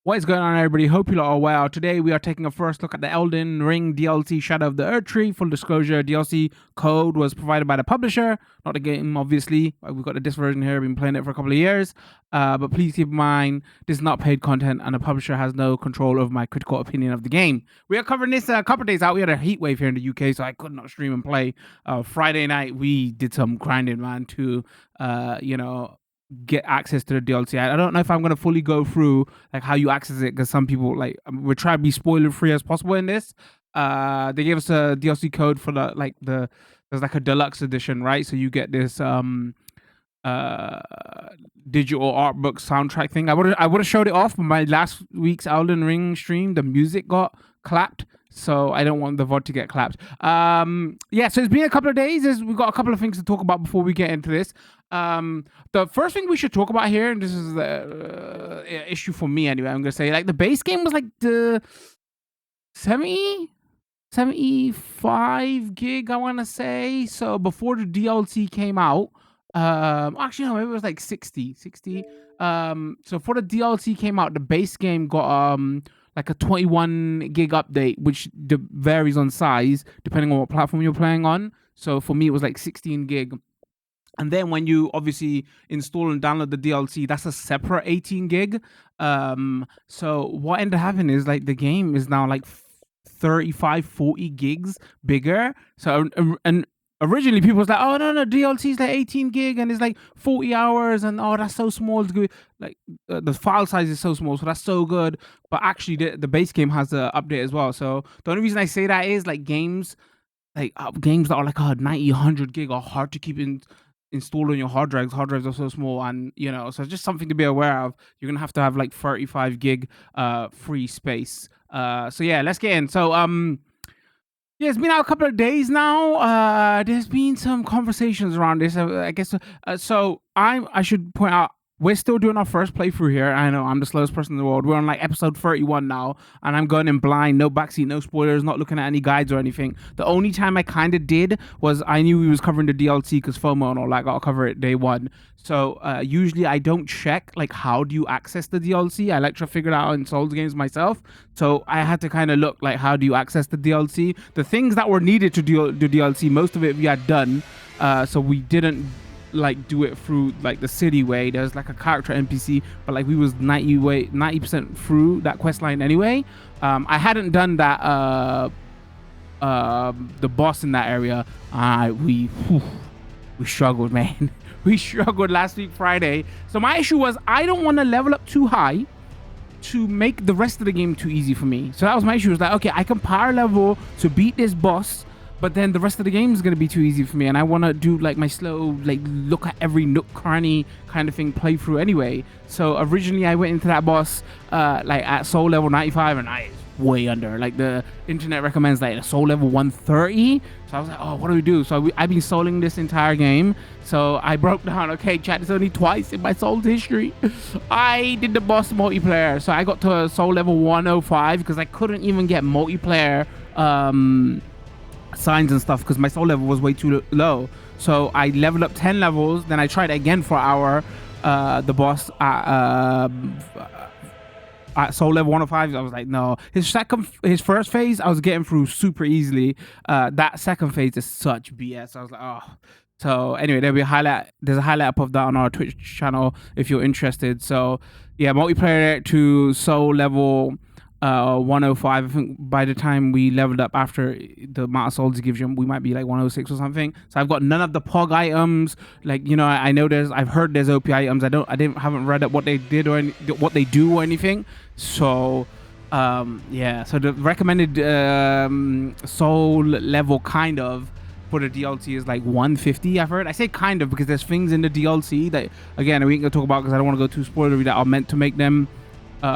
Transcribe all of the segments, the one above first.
What is going on, everybody? Hope you all are well. Today we are taking a first look at the Elden Ring DLC Shadow of the Erdtree. Full disclosure, DLC code was provided by the publisher, not the game, obviously. We've got the disc version here. We've been playing it for a couple of years. But please keep in mind, this is not paid content and the publisher has no control over my critical opinion of the game. We are covering this a couple of days out. We had a heat wave here in the UK, so I could not stream and play. Friday night, we did some grinding, man, to, get access to the DLC. I don't know if I'm going to fully go through like how you access it, because some people we're trying to be spoiler free as possible in this. They gave us a DLC code for there's like a deluxe edition, right? So you get this digital art book soundtrack thing. I would have showed it off, but my last week's Elden Ring stream, the music got clapped, so I don't want the VOD to get clapped. Yeah, so it's been a couple of days. We've got a couple of things to talk about before we get into this. The first thing we should talk about here, and this is the issue for me anyway, I'm gonna say, like, the base game was like the 75 gig, I want to say. So before the DLC came out, actually no, maybe it was like 60. So for the DLC came out, the base game got like a 21 gig update, which varies on size depending on what platform you're playing on. So for me, it was like 16 gig. And then when you obviously install and download the DLC, that's a separate 18 gig. So what ended up happening is, like, the game is now like 35-40 gigs bigger. So and originally people was like, oh no, DLC is like 18 gig and it's like 40 hours, and oh, that's so small. It's good. Like the file size is so small, so that's so good. But actually the base game has an update as well. So the only reason I say that is, like, games that are like 90, 100 gig are hard to keep installed on your hard drives. Hard drives are so small, and so it's just something to be aware of. You're gonna have to have like 35 gig free space. So yeah, let's get in. So yeah, it's been out a couple of days now. There's been some conversations around this, I guess. So I should point out, we're still doing our first playthrough here. I know I'm the slowest person in the world. We're on like episode 31 now, and I'm going in blind, no backseat, no spoilers, not looking at any guides or anything. The only time I kind of did was I knew we was covering the DLC because FOMO and all that, got to cover it day one. So usually I don't check like how do you access the DLC. I like to figure it out in Souls games myself. So I had to kind of look like, how do you access the DLC? The things that were needed to do DLC, most of it we had done. So we didn't like do it through like the city way. There's like a character NPC, but like we was 90% through that quest line anyway. I hadn't done that the boss in that area. We struggled, man. We struggled last week Friday. So my issue was, I don't want to level up too high to make the rest of the game too easy for me. So that was my issue. It was like, okay, I can power level to beat this boss, but then the rest of the game is going to be too easy for me, and I want to do like my slow, like, look at every nook cranny kind of thing playthrough anyway. So originally I went into that boss like at soul level 95, and I way under. Like, the internet recommends like a soul level 130. So I was like, oh, what do we do? So I've been souling this entire game. So I broke down, okay, chat, it's only twice in my Souls history I did the boss multiplayer. So I got to soul level 105 because I couldn't even get multiplayer signs and stuff because my soul level was way too low. So I leveled up 10 levels, then I tried again for our the boss at soul level 105. I was like, no. His first phase I was getting through super easily. That second phase is such BS. I was like, oh. So anyway, there's a highlight up of that on our Twitch channel if you're interested. So yeah, multiplayer to soul level 105. I think by the time we leveled up, after the amount of souls it gives you, we might be like 106 or something. So I've got none of the POG items. Like, I know I've heard there's OP items. Haven't read up what they did or what they do or anything. So yeah, so the recommended soul level kind of for the DLC is like 150. I've heard. I say kind of because there's things in the DLC that, again, we ain't gonna talk about because I don't want to go too spoilery, that are meant to make them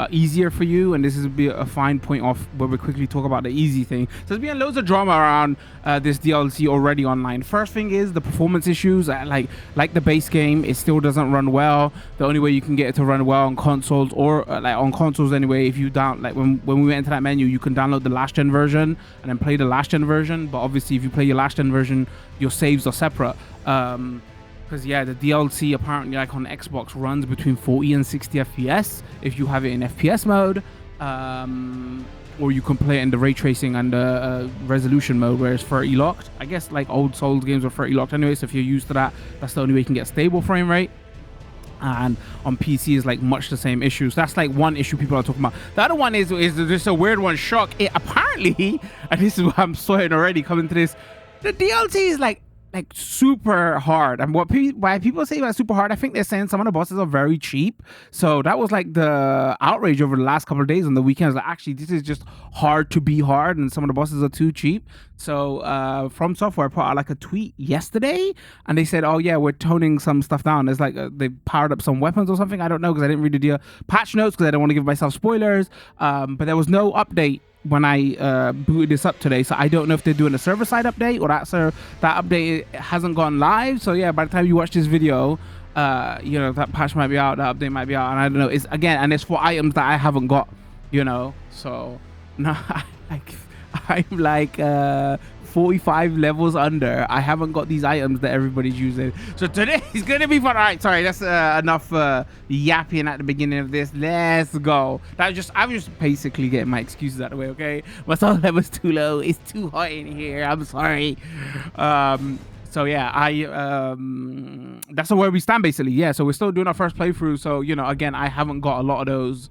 easier for you, and this is be a fine point off where we quickly talk about the easy thing. So there's been loads of drama around this DLC already online. First thing is the performance issues. Like the base game, it still doesn't run well. The only way you can get it to run well on consoles, or like on consoles anyway, if you when we went into that menu, you can download the last gen version and then play the last gen version. But obviously if you play your last gen version, your saves are separate. Because yeah, the DLC apparently like on Xbox runs between 40 and 60 FPS if you have it in FPS mode, or you can play it in the ray tracing and the resolution mode where it's 30 locked. I guess like old Souls games are 30 locked anyway, so if you're used to that, that's the only way you can get stable frame rate. And on PC is like much the same issues. That's like one issue people are talking about. The other one is just a weird one. Shock. It apparently, and this is what I'm sweating already coming to this, the DLC is like super hard. And why people say about super hard, I think they're saying some of the bosses are very cheap. So that was like the outrage over the last couple of days on the weekends. Like, actually, this is just hard to be hard, and some of the bosses are too cheap. So From Software put out like a tweet yesterday, and they said, "Oh yeah, we're toning some stuff down." It's like they powered up some weapons or something. I don't know because I didn't read the patch notes because I don't want to give myself spoilers. But there was no update when I booted this up today, so I don't know if they're doing a server side update or that update hasn't gone live. So yeah, by the time you watch this video, you know, that patch might be out, that update might be out, and I don't know. It's again, and it's for items that I haven't got, you know. So no, I'm like 45 levels under. I haven't got these items that everybody's using. So today is gonna be fun. All right, sorry, that's enough yapping at the beginning of this. Let's go. I'm just basically getting my excuses out of the way. Okay, my soul level's too low. It's too hot in here. I'm sorry. So yeah, that's where we stand basically. Yeah, so we're still doing our first playthrough. So you know, again, I haven't got a lot of those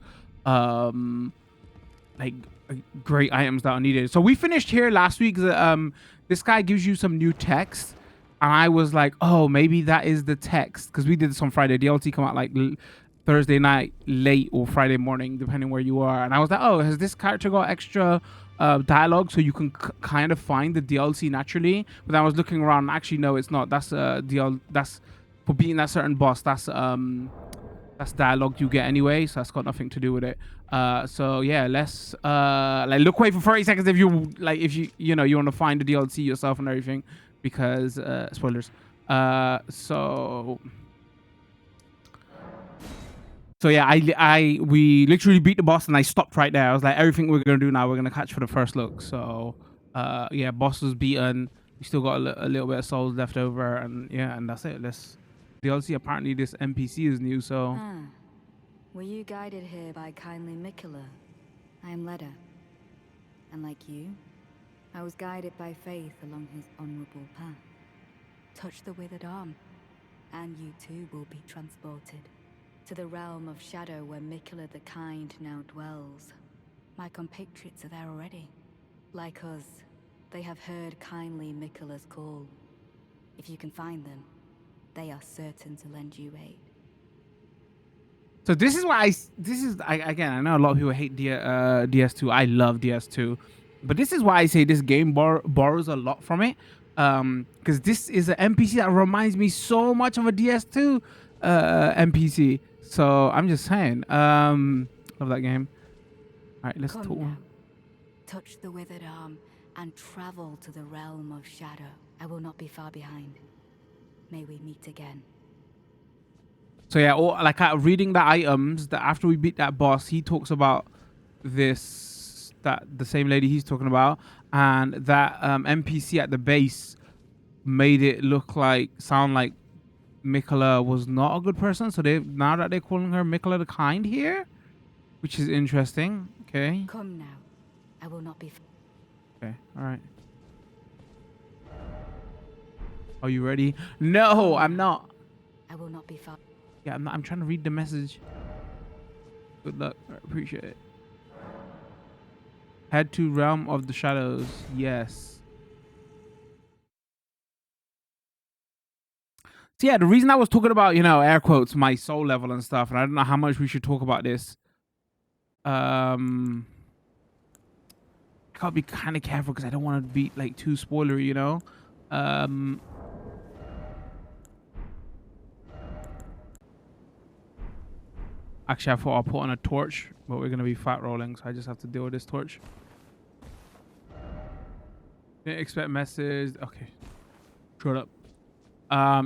like great items that are needed. So we finished here last week. This guy gives you some new text, and I was like, oh, maybe that is the text, because we did this on Friday. DLC come out like Thursday night late or Friday morning, depending where you are. And I was like, oh, has this character got extra dialogue so you can kind of find the DLC naturally? But then I was looking around, and actually no, it's not. That's that's for beating that certain boss. That's dialogue you get anyway, so that's got nothing to do with it. So yeah, let's like look away for 30 seconds if you like, if you know you want to find the DLC yourself and everything, because spoilers. So yeah, we literally beat the boss, and I stopped right there. I was like, everything we're gonna do now, we're gonna catch for the first look. So yeah, boss was beaten. We still got a little bit of souls left over, and yeah, and that's it. Let's DLC. Apparently this NPC is new, so were you guided here by kindly Mikola? I am Leda, and like you, I was guided by faith along his honorable path. Touch the withered arm, and you too will be transported to the realm of Shadow where Mikola the Kind now dwells. My compatriots are there already. Like us, they have heard kindly Mikola's call. If you can find them, they are certain to lend you aid. So this is why again, I know a lot of people hate DS2. I love DS2, but this is why I say this game borrows a lot from it, because this is an NPC that reminds me so much of a DS2 NPC. So I'm just saying, love that game. All right, let's talk. Now. Touch the withered arm and travel to the realm of Shadow. I will not be far behind. May we meet again. So yeah, like reading the items that after we beat that boss, he talks about this, that the same lady he's talking about, and that NPC at the base made it sound like Mikola was not a good person. So now that they're calling her Mikola the Kind here, which is interesting. Okay. Come now, I will not be. Okay. All right. Are you ready? No, I'm not. I will not be far. Yeah, I'm trying to read the message. Good luck. I appreciate it. Head to Realm of the Shadows. Yes. So yeah, the reason I was talking about, you know, air quotes, my soul level and stuff, and I don't know how much we should talk about this. I gotta be kind of careful because I don't want to be like too spoilery, you know. Actually, I thought I'll put on a torch, but we're gonna be fat rolling, so I just have to deal with this torch. Didn't expect message. Okay, shut up.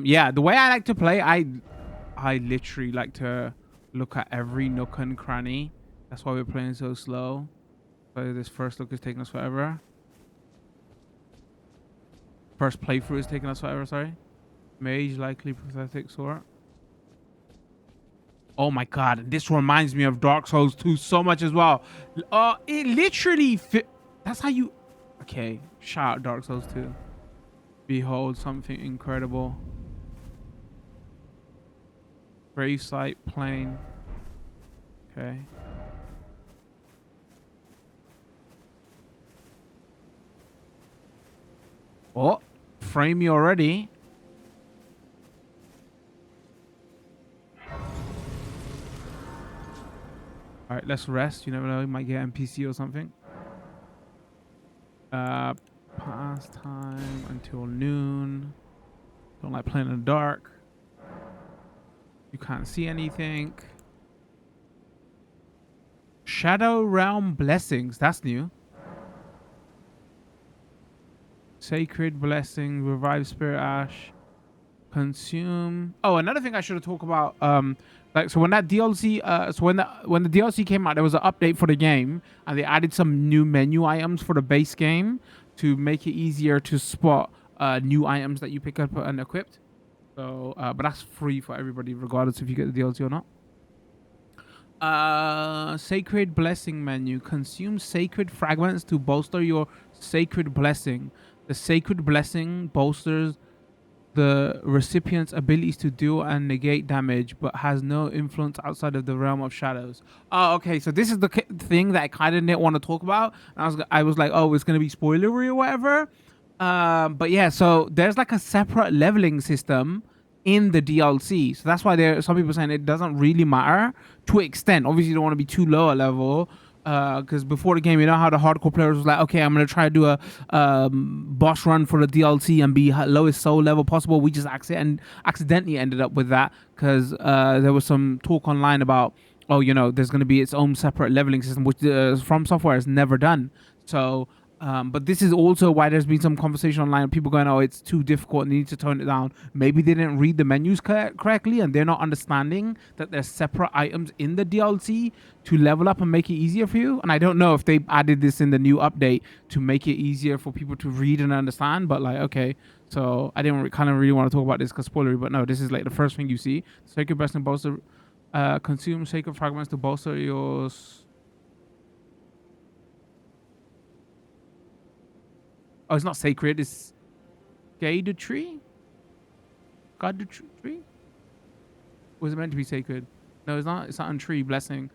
Yeah, the way I like to play, I literally like to look at every nook and cranny. That's why we're playing so slow. So this first look is taking us forever. First playthrough is taking us forever. Sorry. Mage, likely pathetic sort. Oh my god, this reminds me of Dark Souls 2 so much as well. It literally fit. That's how you. Okay, shout out Dark Souls 2. Behold something incredible. Grave site plain. Okay. Oh, frame me already. All right, let's rest. You never know, you might get NPC or something. Past time until noon. Don't like playing in the dark. You can't see anything. Shadow Realm Blessings. That's new. Sacred Blessing. Revive Spirit Ash. Consume. Oh, another thing I should have talked about. Like, so when that DLC, so when the DLC came out, there was an update for the game, and they added some new menu items for the base game to make it easier to spot new items that you pick up and equipped. So, but that's free for everybody, regardless if you get the DLC or not. Sacred Blessing menu. Consume sacred fragments to bolster your sacred blessing. The sacred blessing bolsters the recipient's abilities to deal and negate damage, but has no influence outside of the realm of shadows. Oh, okay. So this is the thing that I kind of didn't want to talk about. And I was like, oh, it's gonna be spoilery or whatever. But yeah, so there's like a separate leveling system in the DLC. So that's why there some people saying it doesn't really matter to an extent. Obviously, you don't want to be too low a level. Because before the game, you know how the hardcore players was like, okay, I'm gonna try to do a boss run for the DLC and be lowest soul level possible. We just accidentally ended up with that because there was some talk online about, oh, you know, there's gonna be its own separate leveling system, which From Software has never done. So, but this is also why there's been some conversation online. People going, oh, it's too difficult and they need to tone it down. Maybe they didn't read the menus correctly and they're not understanding that there's separate items in the DLC to level up and make it easier for you. And I don't know if they added this in the new update to make it easier for people to read and understand. But like, okay, so I didn't kind of really want to talk about this because spoilery. But no, this is like the first thing you see. Sacred Blessing bolster. Consume sacred fragments to bolster your... Oh, it's not sacred. It's Erdtree? God tree? Was it meant to be sacred? No, it's not. It's not on tree. Blessing.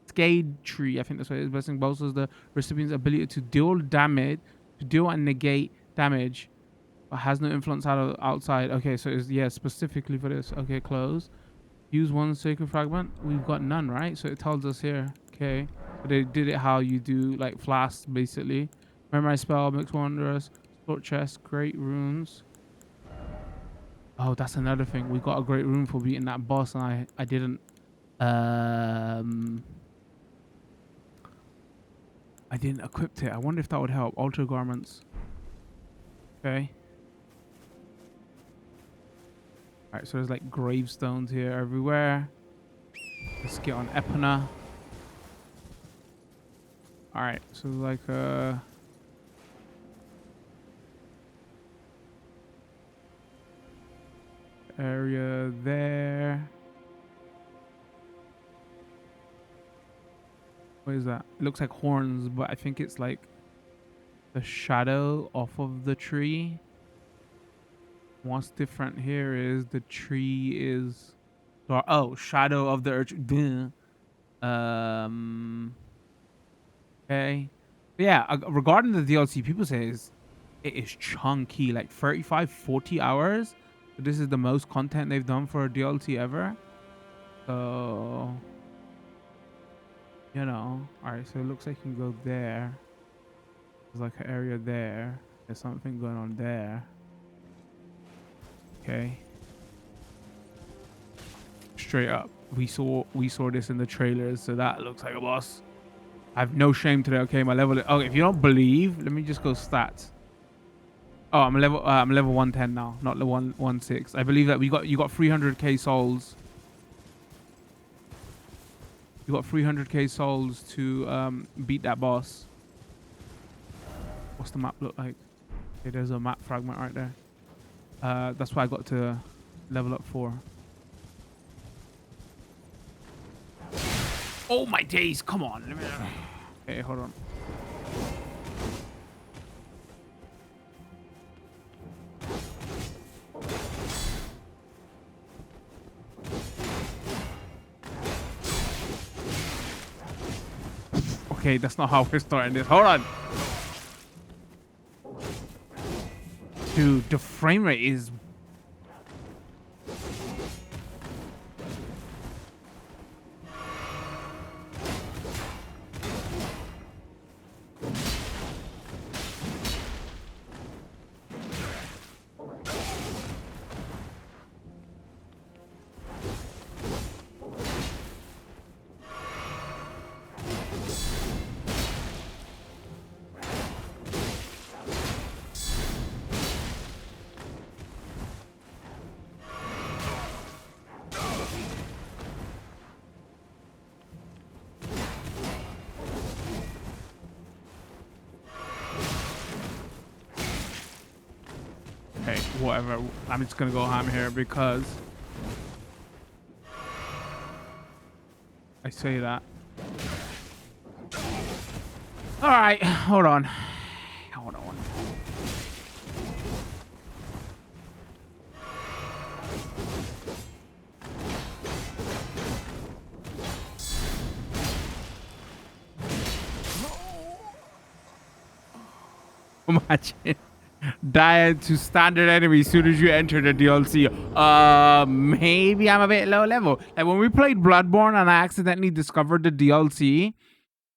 Erdtree. I think that's what it is. Blessing bolsters the recipient's ability to deal damage, to deal and negate damage, but has no influence outside. Okay, so it's, yeah, specifically for this. Okay, close. Use one sacred fragment. We've got none, right? So it tells us here. Okay. So they did it how you do like flasks, basically. Memorize spell, mix wonders, sport chest, great runes. Oh, that's another thing. We got a great rune for beating that boss, and I didn't. I didn't equip it. I wonder if that would help. Altar garments. Okay. All right. So there's like gravestones here everywhere. Let's get on Epona. All right. So like area there. What is that? It looks like horns, but I think it's like the shadow off of the tree. What's different here is the tree is dark. Oh, shadow of the earth. Okay. But yeah, regarding the DLC, people say it is chunky, like 35, 40 hours. So this is the most content they've done for a DLC ever. So, you know, all right. So it looks like you can go there. There's like an area there. There's something going on there. Okay. Straight up, we saw this in the trailers, so that looks like a boss. I have no shame today. Okay, my level. Okay, if you don't believe, let me just go stats. Oh, I'm level 110 now, not the 116. I believe that you got 300k souls. You got 300k souls to beat that boss. What's the map look like? Okay, there's a map fragment right there. That's why I got to level up 4. Oh my days! Come on. Okay, hold on. Okay, that's not how we're starting this. Hold on. Dude, the frame rate is... Okay, whatever. I'm just gonna go ham here because I say that. All right, hold on. Hold on. Imagine dying to standard enemy as soon as you enter the DLC. Maybe I'm a bit low level. Like when we played Bloodborne and I accidentally discovered the DLC,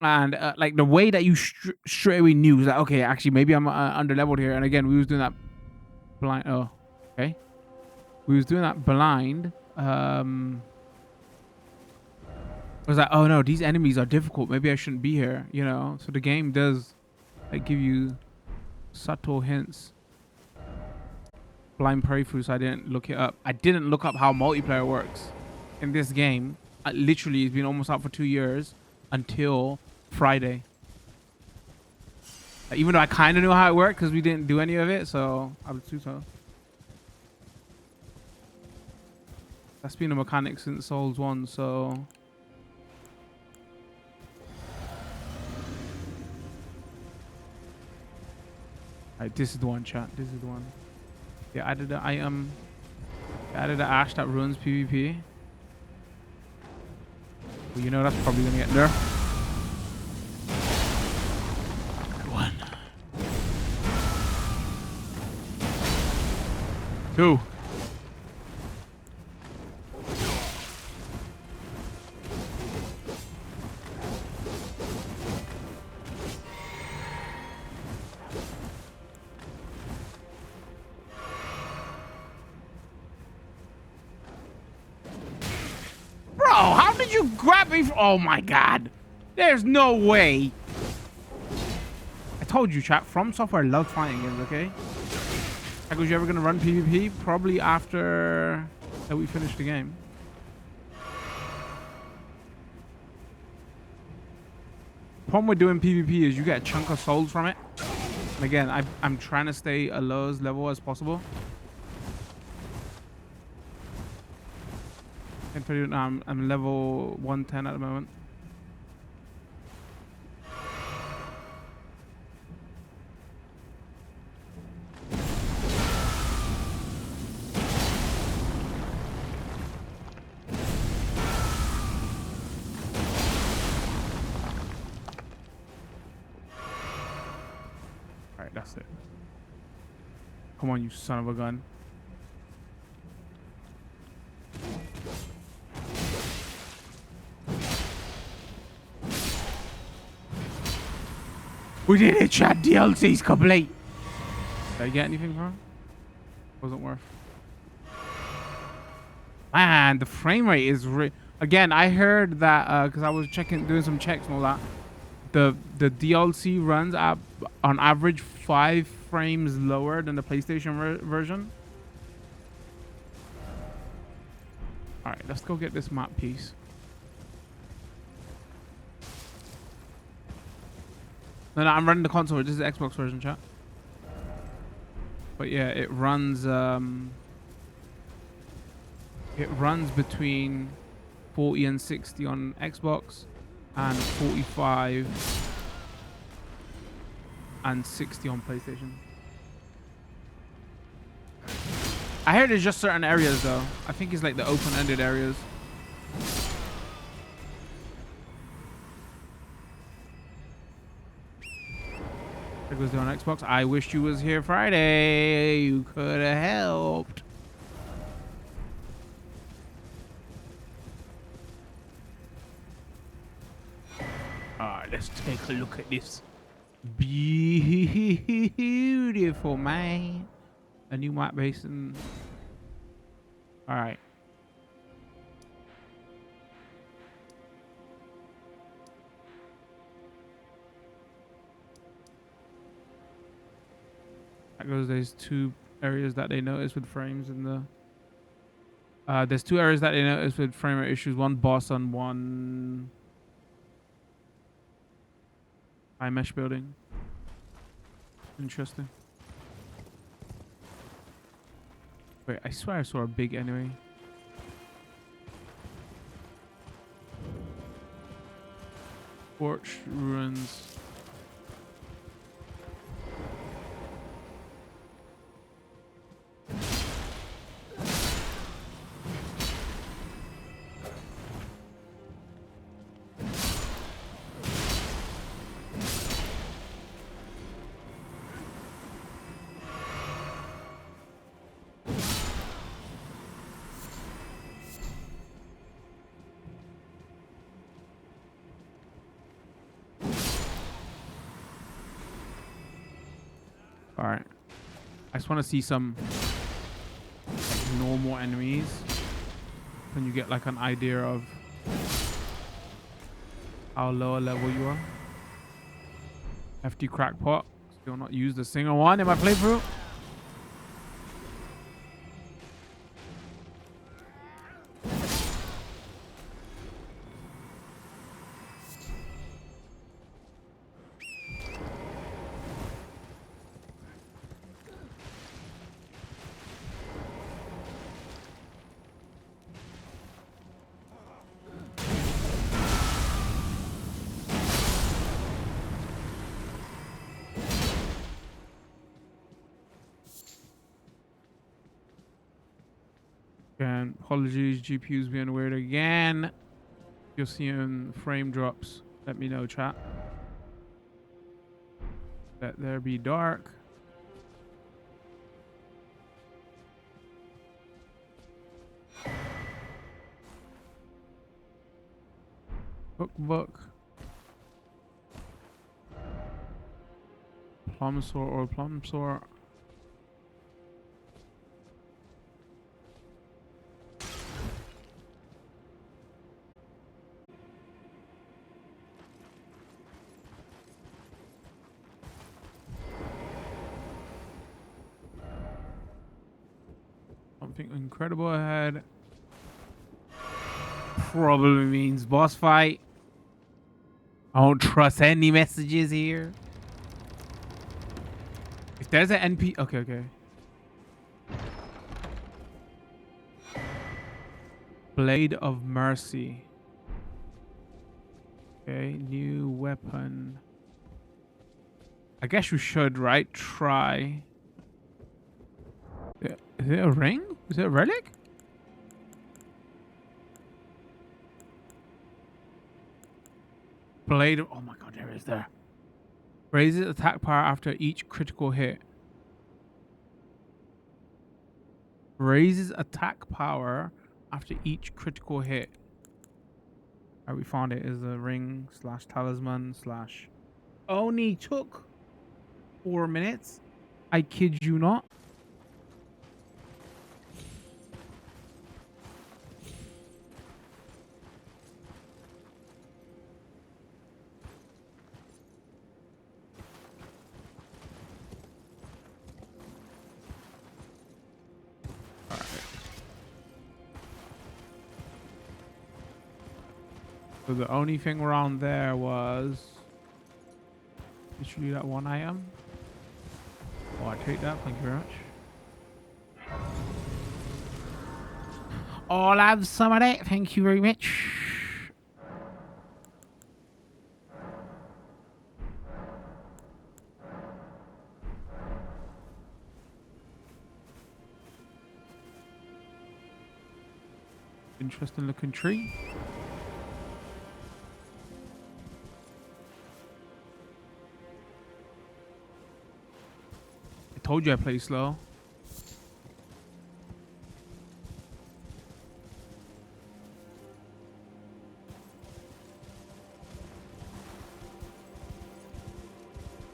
and like the way that you straight away knew that okay, actually maybe I'm under leveled here. And again, we was doing that blind. Oh, okay. We was doing that blind. I was like, oh no, these enemies are difficult. Maybe I shouldn't be here. You know. So the game does like give you subtle hints. Blind playthrough, so I didn't look it up. I didn't look up how multiplayer works in this game. Literally, it's been almost out for 2 years until Friday. Even though I kind of knew how it worked because we didn't do any of it, so I would do so. That's been a mechanic since Souls 1, so... Alright, this is the one, chat. This is the one. They added the item. They added the ash that ruins PvP. Well, you know that's probably gonna get there. 1, 2. How did you grab me? Oh my god. There's no way. I told you, chat. From Software loves fighting games, okay? Like, was you ever going to run PvP? Probably after that we finish the game. The problem with doing PvP is you get a chunk of souls from it. And again, I'm trying to stay as low as level as possible. I'm level 110 at the moment. Alright, that's it. Come on, you son of a gun. We did it, chat. DLC's complete. Did I get anything from it? Wasn't worth. Man, the frame rate is again. I heard that because I was doing some checks and all that. The DLC runs at on average 5 frames lower than the PlayStation version. All right, let's go get this map piece. No, I'm running the console. This is the Xbox version, chat. But yeah, it runs between 40 and 60 on Xbox and 45 and 60 on PlayStation. I heard it's just certain areas though. I think it's like the open-ended areas. It goes on Xbox. I wish you was here Friday. You could have helped. Alright, let's take a look at this. Beautiful, man. A new map basin. Alright. That goes, there's two areas that they notice with frames in the... there's two areas that they notice with frame rate issues. One boss and one... high mesh building. Interesting. Wait, I swear I saw a big enemy. Porch ruins. All right. I just want to see some like, normal enemies. When you get like an idea of how low a level you are. FD crackpot. Still not used a single one in my playthrough. And apologies, GPU's being weird again. You're seeing frame drops. Let me know, chat. Let there be dark. Book. Plumsaur or Plumsaur. Something incredible ahead. Probably means boss fight. I don't trust any messages here. If there's an NP... Okay. Blade of Mercy. Okay, new weapon. I guess you should, right? Try. Is it a ring? Is it a relic? Blade of... Oh my god, there it is there. Raises attack power after each critical hit. Raises attack power after each critical hit. Alright, we found it. Is a ring / talisman / only took 4 minutes. I kid you not. So the only thing around there was literally that one item. Oh, I take that. Thank you very much. I'll have some of that. Thank you very much. Interesting looking tree. I told you I play slow.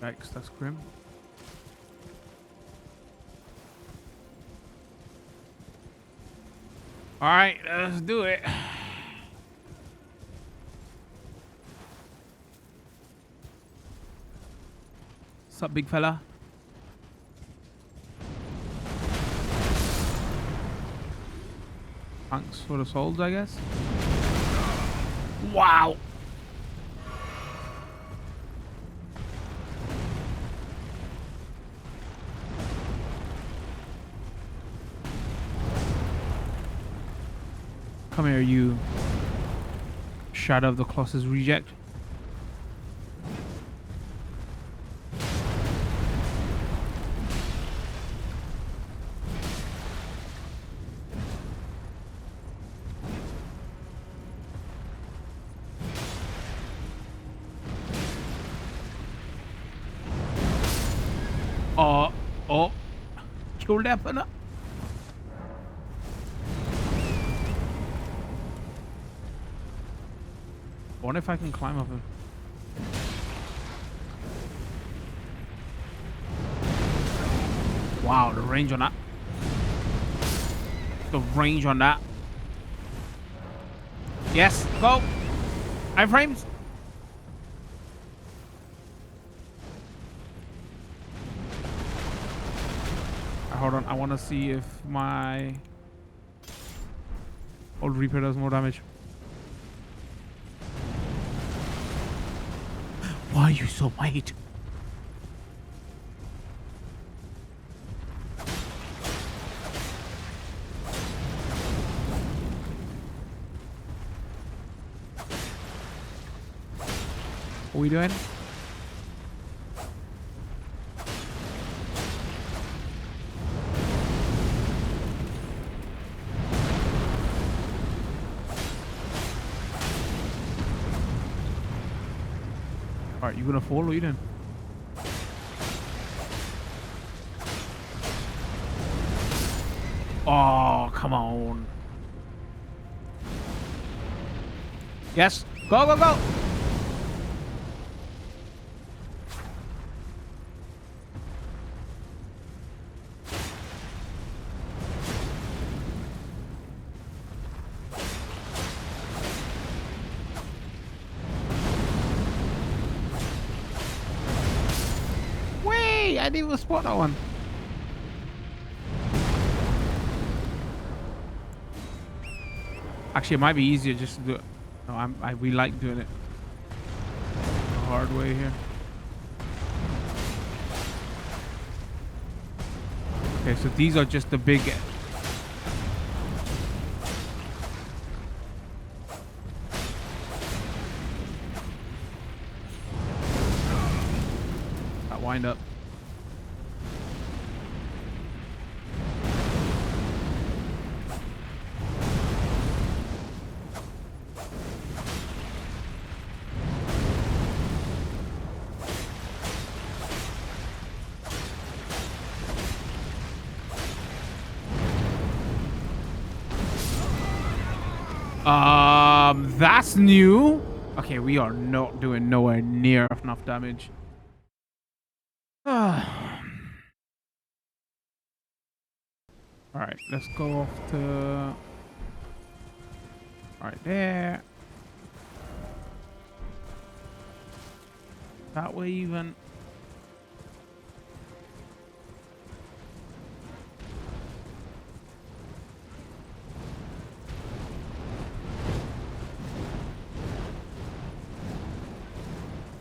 Yikes, that's grim. All right, let's do it. What's up, big fella? Thanks for the souls, I guess. Wow. Come here, you Shadow of the Colossus reject. Oh, killed that fella. I wonder if I can climb up him. Wow, the range on that. The range on that. Yes, go. 5 frames. Hold on, I want to see if my old Reaper does more damage. Why are you so white? What are we doing? Alright, you gonna fall? What are you doing? Oh, come on. Yes. Go, go, go. I didn't even spot that one. Actually, it might be easier just to do it. No, we like doing it the hard way here. Okay, so these are just the big. That wind up. That's new. Okay, we are not doing nowhere near enough damage. All right, let's go off to right there. That way even.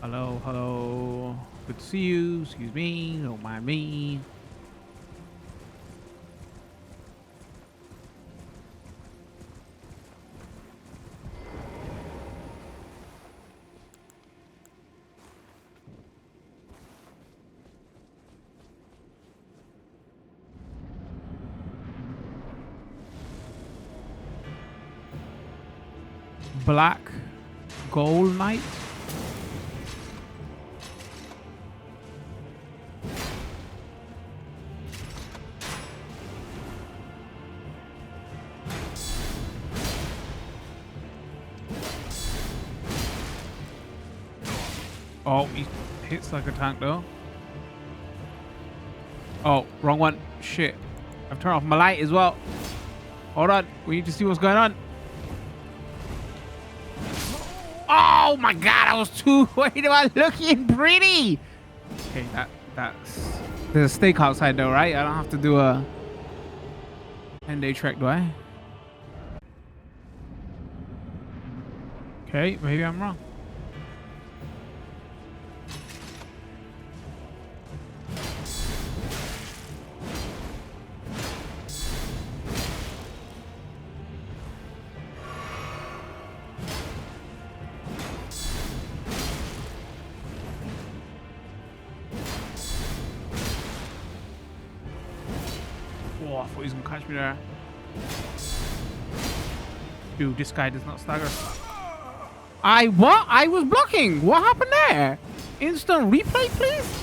Hello, hello. Good to see you. Excuse me. Don't mind me. black gold knight. Oh, he hits like a tank though. Oh, wrong one. Shit. I've turned off my light as well. Hold on. We need to see what's going on. Oh my god, I was too worried about looking pretty. Okay, that's there's a steak outside though, right? I don't have to do a 10-day trek, do I? Okay, maybe I'm wrong. Oh, I thought he was gonna catch me there. Dude, this guy does not stagger. What? I was blocking. What happened there? Instant replay, please?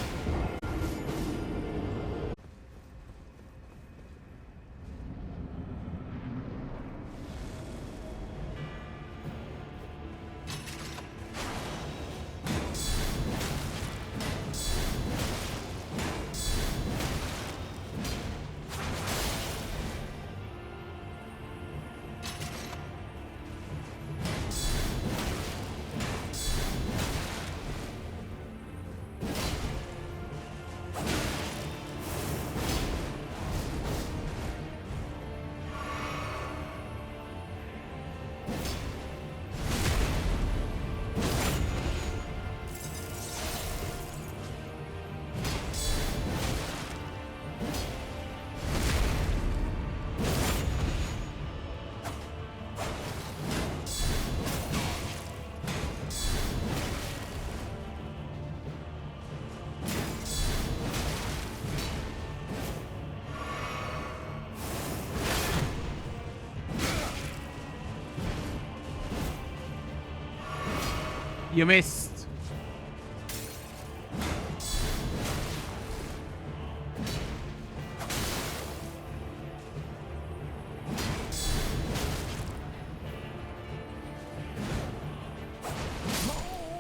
You missed.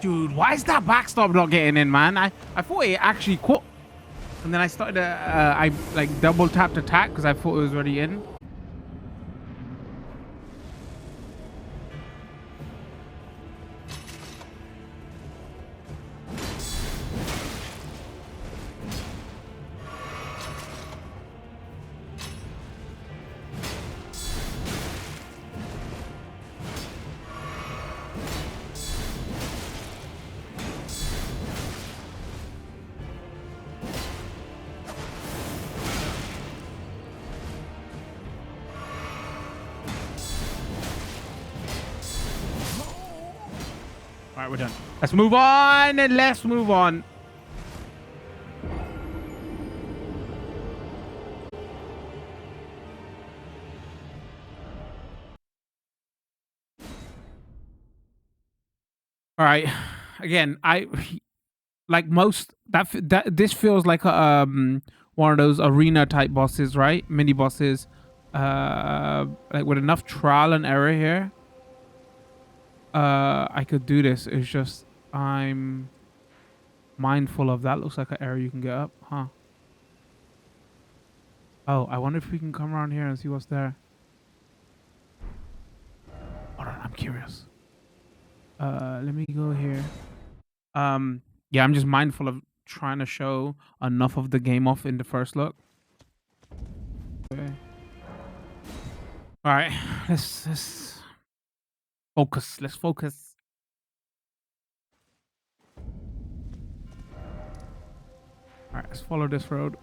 Dude, why is that backstop not getting in, man? I thought it actually caught. And then I started, I like double tapped attack because I thought it was already in. All right, we're done. Let's move on. Let's move on. All right. Again, I like most that this feels like a one of those arena type bosses, right? Mini bosses, like with enough trial and error here. I could do this. It's just I'm mindful of that. Looks like an area you can get up, huh? Oh, I wonder if we can come around here and see what's there. Hold on, I'm curious. Let me go here. Yeah, I'm just mindful of trying to show enough of the game off in the first look. Okay. All right, let's focus. Let's focus. All right, let's follow this road.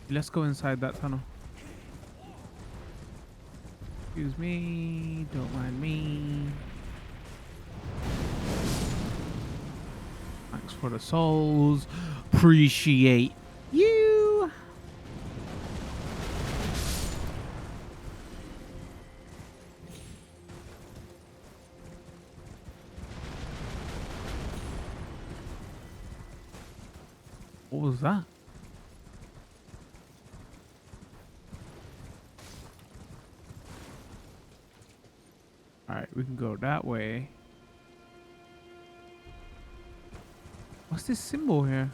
Let's go inside that tunnel. Excuse me, don't mind me. for the souls. Appreciate you. What was that? All right, we can go that way. What's this symbol here?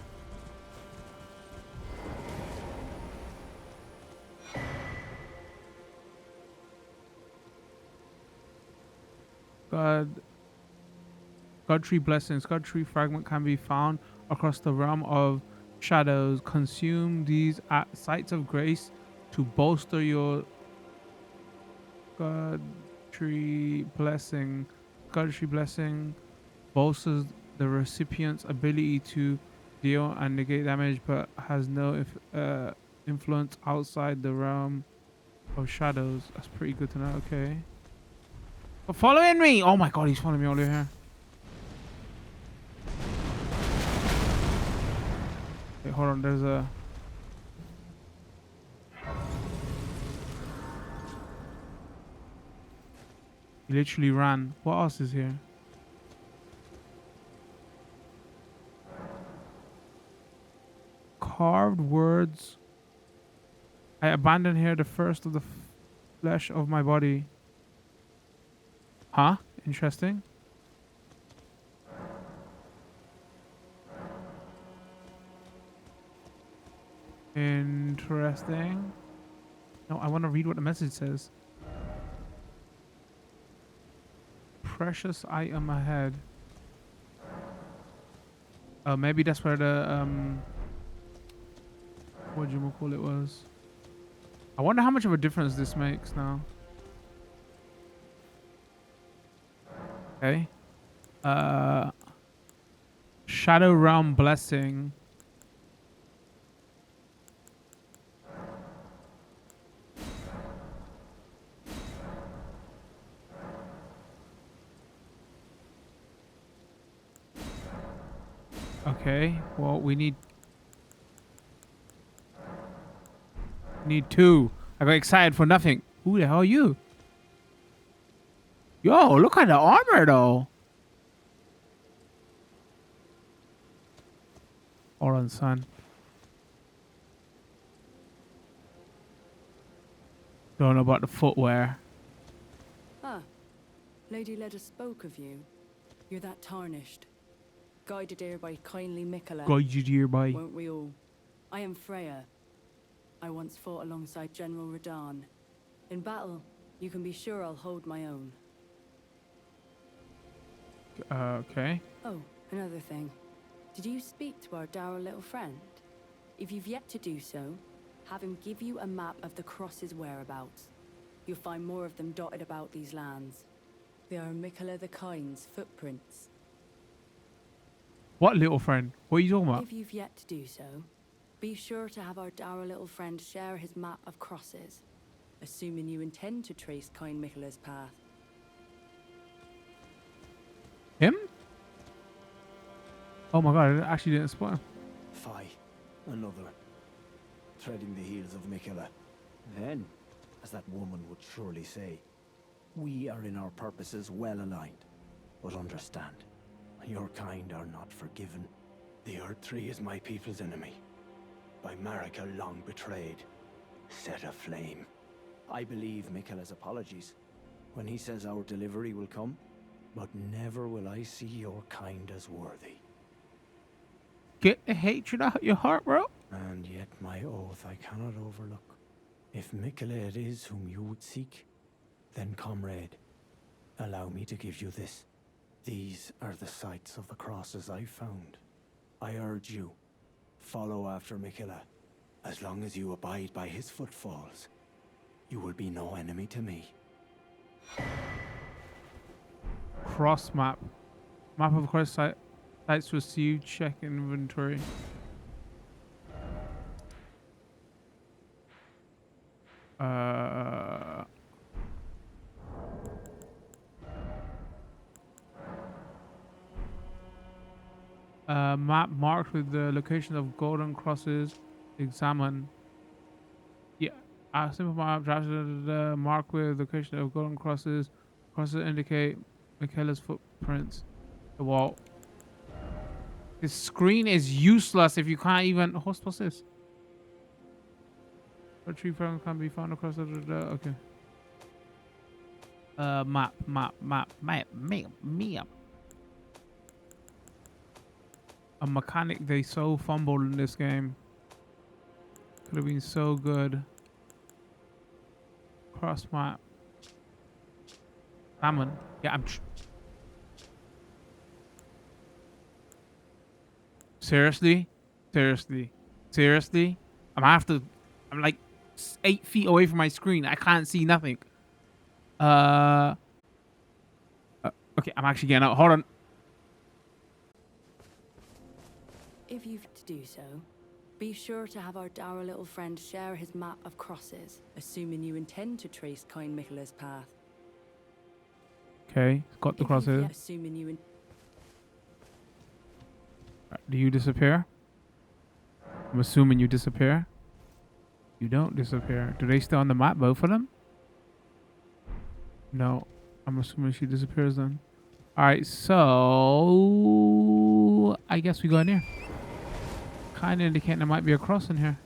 Godtree blessings. Godtree fragment can be found across the realm of shadows. Consume these at sites of grace to bolster your Godtree blessing. Godtree blessing bolsters the recipient's ability to deal and negate damage, but has no influence outside the realm of shadows. That's pretty good to know. Okay. Oh, following me! Oh my god, he's following me all the way here. Wait, hold on. There's a... He literally ran. What else is here? Carved words. I abandon here the first of the flesh of my body. Huh? Interesting. Interesting. No, I want to read what the message says. Precious item ahead. Oh, maybe that's where the what do you call it was. I wonder how much of a difference this makes now. Okay. Shadow Realm Blessing. Okay. Well, we need two. I got excited for nothing. Who the hell are you? Yo, look at the armor though. Hold on, son. Don't know about the footwear. Ah, Lady Leda spoke of you. You're that tarnished. Guided here by kindly Mikola. Guided here by... Won't we all? I am Freya. I once fought alongside General Radahn. In battle, you can be sure I'll hold my own. Okay. Oh, another thing. Did you speak to our dour little friend? If you've yet to do so, have him give you a map of the Cross's whereabouts. You'll find more of them dotted about these lands. They are Mikola the Kind's footprints. What little friend? What are you talking about? If you've yet to do so, be sure to have our dour little friend share his map of crosses, assuming you intend to trace kind Mikola's path. Him? Oh my god, I actually didn't spot him. Fie, another. Treading the heels of Mikola. Then, as that woman would surely say, we are in our purposes well aligned. But understand, your kind are not forgiven. The Erdtree is my people's enemy. By Marika long betrayed, set aflame. I believe Mikola's apologies when he says our delivery will come, but never will I see your kind as worthy. Get the hatred out of your heart, bro. And yet my oath I cannot overlook. If Mikola it is whom you would seek, then comrade, allow me to give you this. These are the sites of the crosses I found. I urge you, follow after Mikola. As long as you abide by his footfalls, you will be no enemy to me. Cross map. Map of cross sites received. Check inventory. Map marked with the location of golden crosses. Examine. Yeah. A simple map drafted marked with location of golden crosses. Crosses indicate Michaela's footprints. The wall. This screen is useless if you can't even. What's this? A tree fragment can be found across the. Okay. Map. A mechanic they so fumbled in this game. Could have been so good. Cross map. Salmon. Yeah, seriously? Seriously? I'm like 8 feet away from my screen. I can't see nothing. Okay, I'm actually getting out. Hold on. If you've to do so, be sure to have our dour little friend share his map of crosses, assuming you intend to trace kind Michela's path. Okay, got the crosses. Assuming you Do you disappear? I'm assuming you disappear. You don't disappear. Do they stay on the map, both of them? No. I'm assuming she disappears then. Alright, so I guess we go in here. Kinda indicating there might be a cross in here.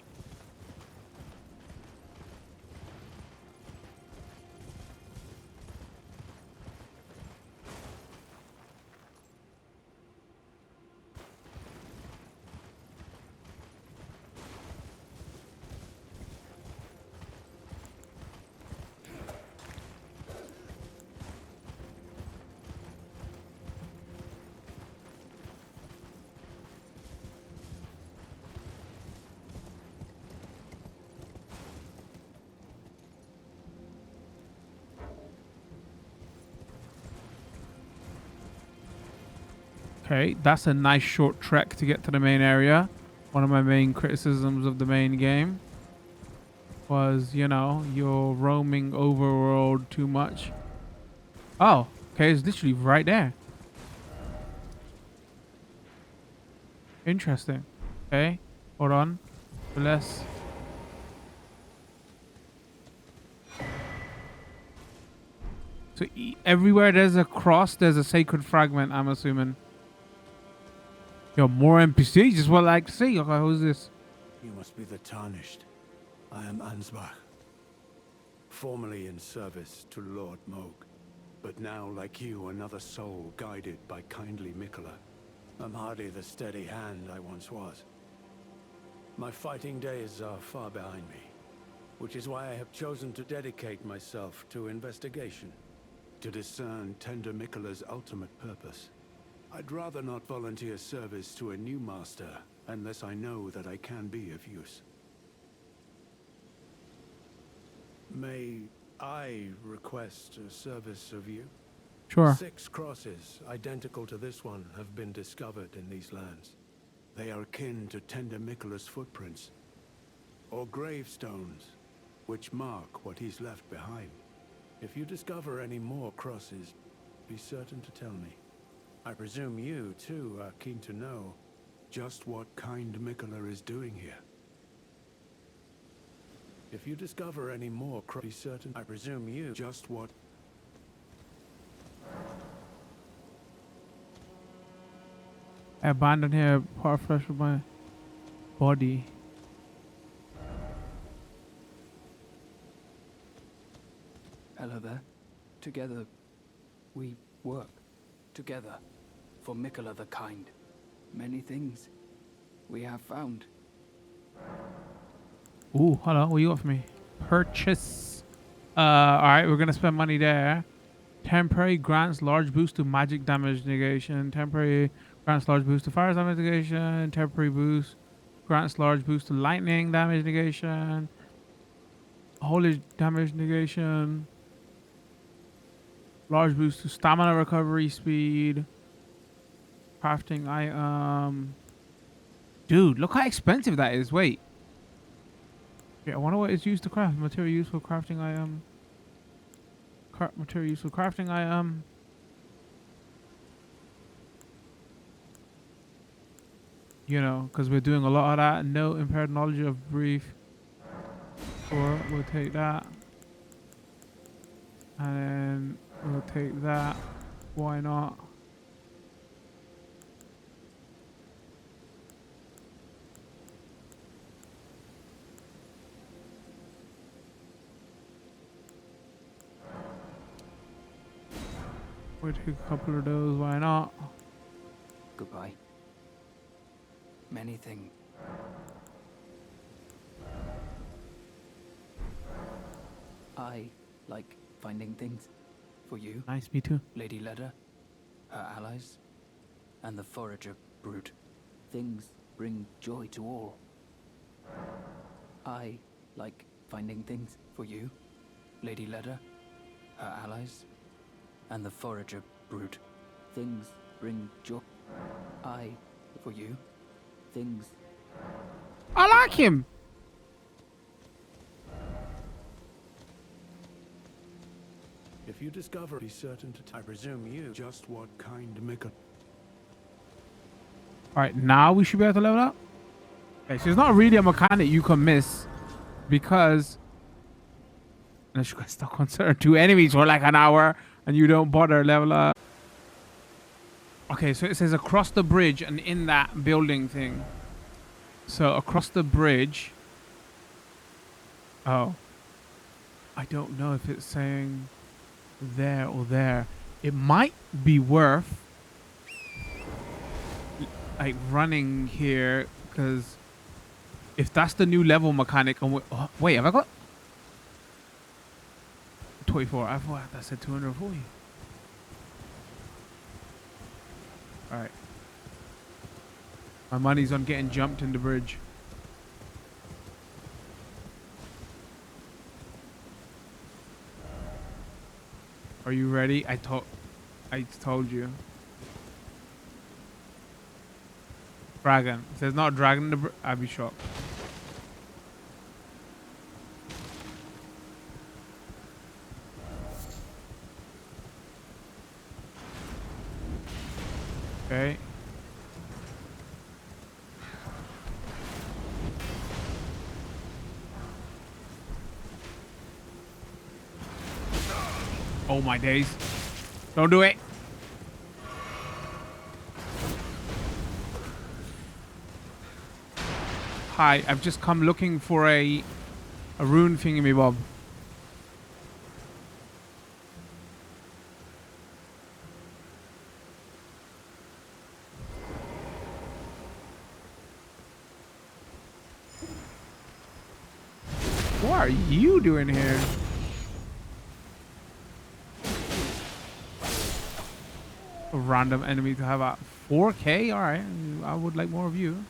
Okay, that's a nice short trek to get to the main area. One of my main criticisms of the main game was, you know, you're roaming overworld too much. Oh, okay, it's literally right there. Interesting. Okay, hold on. Let's... So everywhere there's a cross, there's a sacred fragment, I'm assuming. Yo, more NPCs is what I like to see. Okay, who's this? You must be the Tarnished. I am Ansbach. Formerly in service to Lord Moog, but now, like you, another soul guided by kindly Miquella. I'm hardly the steady hand I once was. My fighting days are far behind me, which is why I have chosen to dedicate myself to investigation, to discern tender Miquella's ultimate purpose. I'd rather not volunteer service to a new master unless I know that I can be of use. May I request a service of you? Sure. 6 crosses identical to this one have been discovered in these lands. They are akin to tender Miquella's footprints, or gravestones, which mark what he's left behind. If you discover any more crosses, be certain to tell me. I presume you, too, are keen to know just what kind Miquella is doing here. If you discover any more, be certain. I presume you just what. I abandoned here, part fresh with my body. Ella there. Together, we work. Together. For Miquella the Kind. Many things we have found. Ooh, hello. What you got for me? Purchase. Alright, we're gonna spend money there. Temporary grants large boost to magic damage negation. Temporary grants large boost to fire damage negation. Temporary boost grants large boost to lightning damage negation. Holy damage negation. Large boost to stamina recovery speed. Crafting item. Dude, look how expensive that is. Wait. Yeah, I wonder what it's used to craft. Material used for crafting item. Material used for crafting item. You know, because we're doing a lot of that. No impaired knowledge of brief. Or we'll take that. And then we'll take that. Why not? We'll take a couple of those. Why not? Goodbye. Many things. I like finding things for you, Nice, me too. Lady Leda, her allies, and the forager brood. Things bring joy to all. I like finding things for you, Lady Leda, her allies, and the forager brood. Things bring joy. I, for you, things. I like him. If you discover, be certain to. I presume you just what kind Mika. All right, now we should be able to level up. Okay, so it's not really a mechanic you can miss because unless you get stuck on certain two enemies for like an hour and you don't bother level up. Okay, so it says across the bridge and in that building thing. So across the bridge. Oh. I don't know if it's saying there or there. It might be worth like running here because if that's the new level mechanic and oh, wait, have I got 24? I thought that said 240. All right. My money's on getting jumped in the bridge. Are you ready? I told you. Dragon. If there's not a dragon in the bridge, I'd be shocked. Okay. Oh my days. Don't do it. Hi, I've just come looking for a rune thingy-me-bob. What are you doing here? A random enemy to have a 4K? Alright, I would like more of you.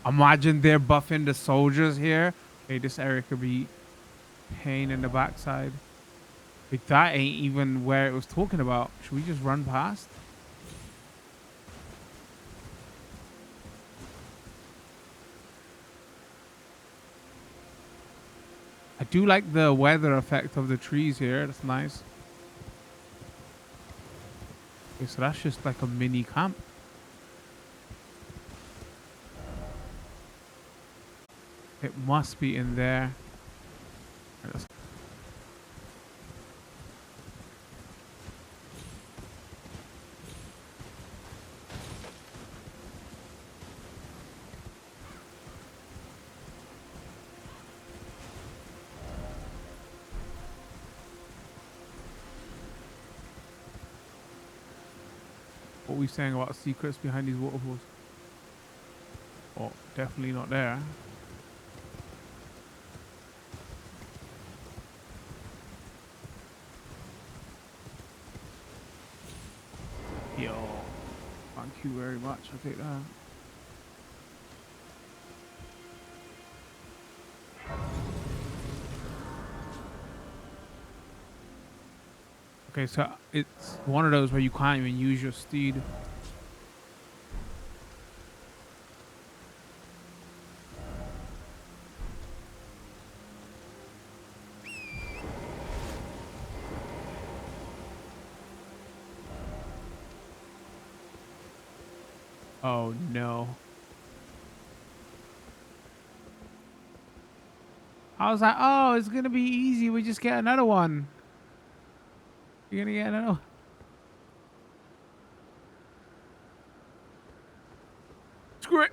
Imagine they're buffing the soldiers here. Hey, this area could be pain in the backside. Like that ain't even where it was talking about. Should we just run past? I do like the weather effect of the trees here. That's nice. Okay, so that's just like a mini camp. It must be in there. What are we saying about secrets behind these waterfalls? Oh, definitely not there. Yo, thank you very much. I'll take that. Okay, so it's one of those where you can't even use your steed. Oh no. I was like, oh, it's gonna be easy. We just get another one. You're gonna get another one. Screw it.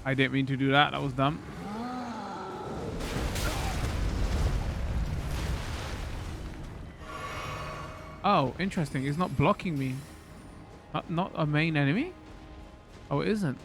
I didn't mean to do that. That was dumb. Oh, interesting. It's not blocking me. Not a main enemy? Oh, it isn't.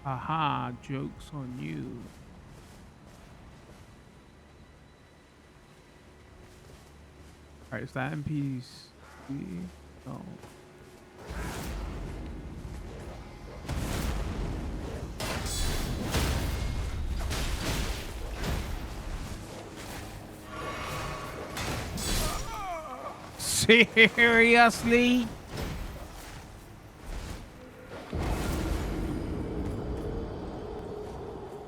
Aha, joke's on you. Alright, is that NPC? No. Seriously?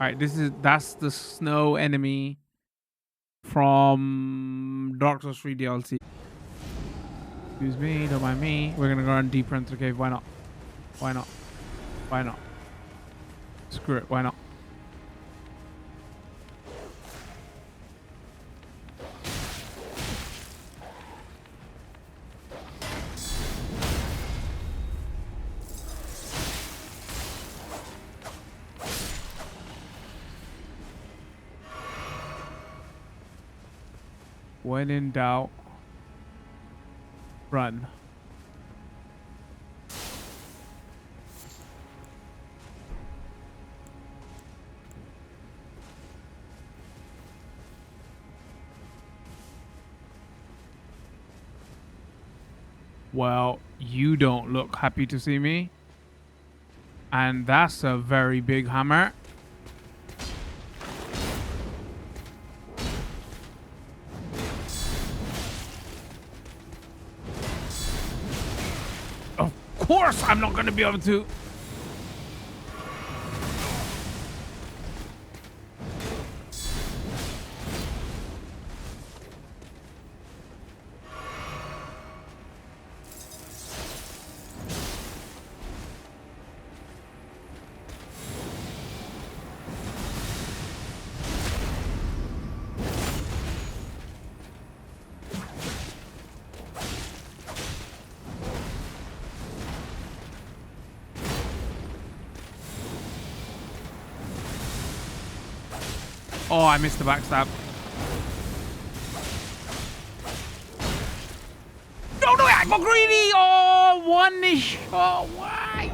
Alright, that's the snow enemy from Dark Souls 3 DLC. Excuse me, don't mind me. We're gonna go on deeper into the cave. Why not? Why not? Why not? Screw it, why not? When in doubt, run. Well, you don't look happy to see me. And that's a very big hammer. Of course I'm not going to be able to. Oh, I missed the backstab. No, no, I got greedy. Oh, one-ish. Oh, why?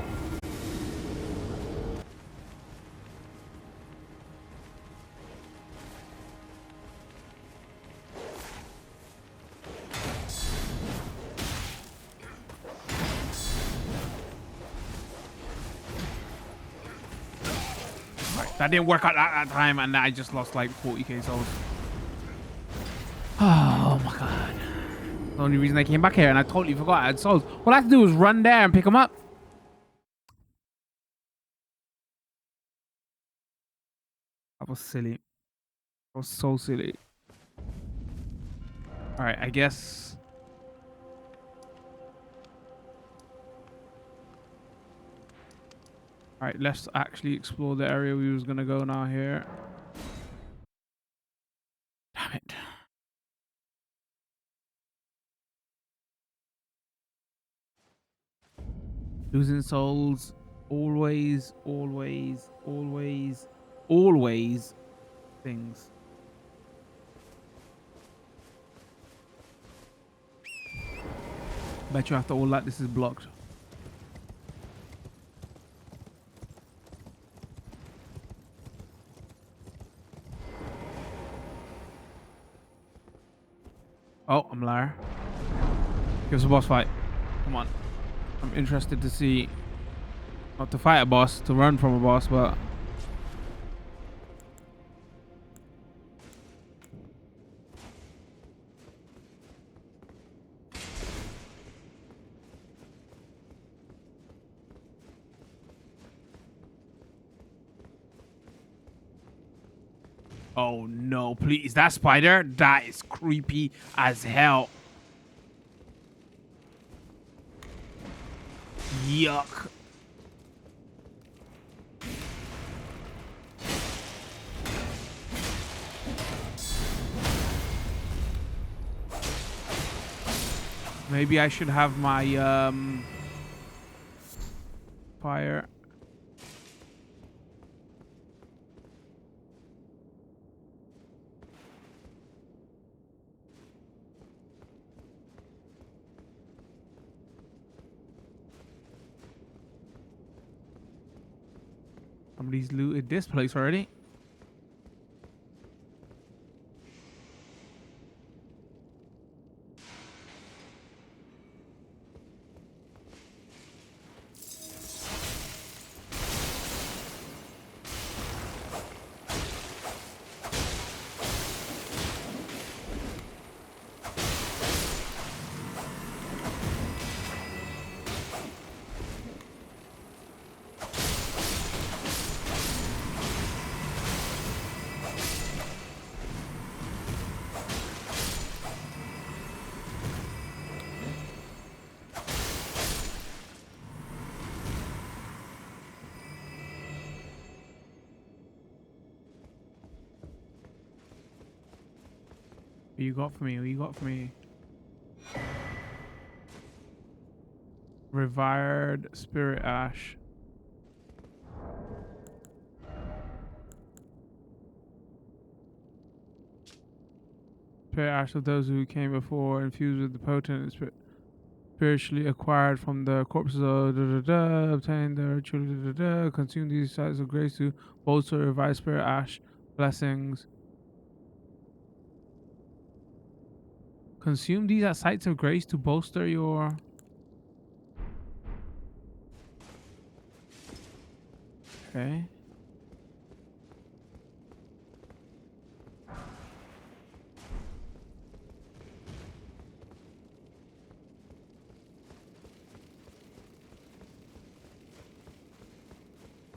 That didn't work out at that time, and I just lost like 40k souls. Oh my god. The only reason I came back here, and I totally forgot I had souls. All I had to do was run there and pick them up. That was silly. That was so silly. Alright, I guess. Alright, let's actually explore the area we was gonna go now here. Damn it. Losing souls. Always, always, always, always things. Bet you after all that, this is blocked. Oh, I'm a liar. Give us a boss fight. Come on. I'm interested to see, not to fight a boss, to run from a boss, but oh no, please. That spider? That is creepy as hell. Yuck. Maybe I should have my fire. Somebody's looted this place already. What you got for me? What you got for me? Revered Spirit Ash. Spirit Ash of those who came before, infused with the potent spiritually acquired from the corpses of obtain the ritual consume these sites of grace to bolster revive Spirit Ash blessings. Consume these at sites of grace to bolster your... Okay.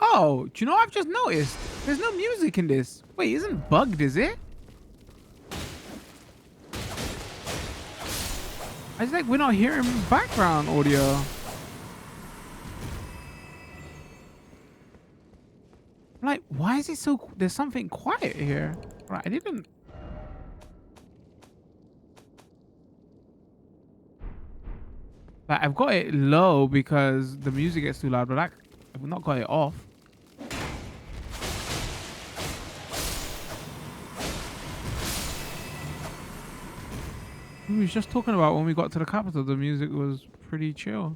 Oh, do you know what I've just noticed? There's no music in this. Wait, isn't bugged, is it? It's like we're not hearing background audio. I'm like, why is it so... There's something quiet here. Right, I didn't... Like, I've got it low because the music gets too loud, but like, I've not got it off. We was just talking about when we got to the capital, the music was pretty chill.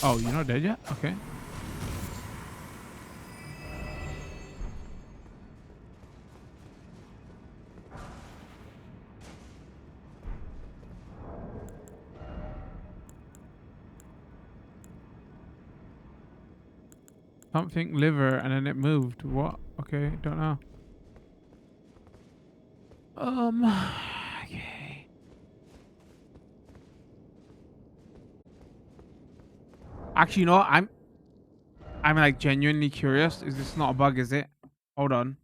Oh, you're not dead yet? Okay. Something liver and then it moved. What? Okay, don't know. Okay. Actually, you know what? I'm like genuinely curious. Is this not a bug, is it? Hold on.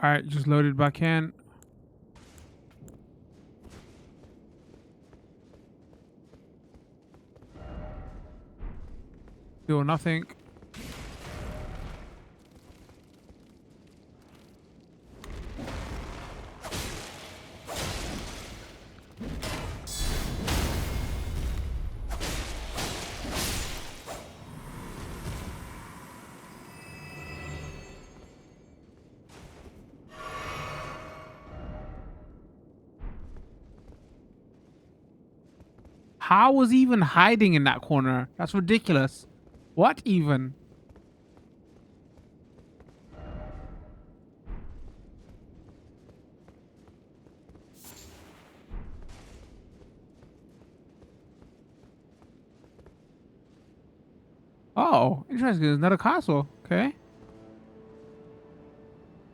Alright, just loaded back in. Still nothing. How was he even hiding in that corner? That's ridiculous. What even? Oh, interesting. There's another castle. Okay.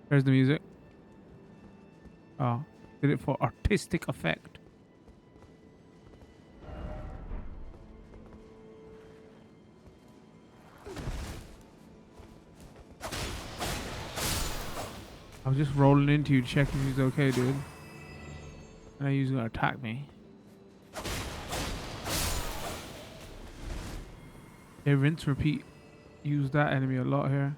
There's the music. Oh, did it for artistic effect. I was just rolling into you, checking he's okay, dude. I know he's gonna attack me. Yeah, rinse, repeat. Use that enemy a lot here.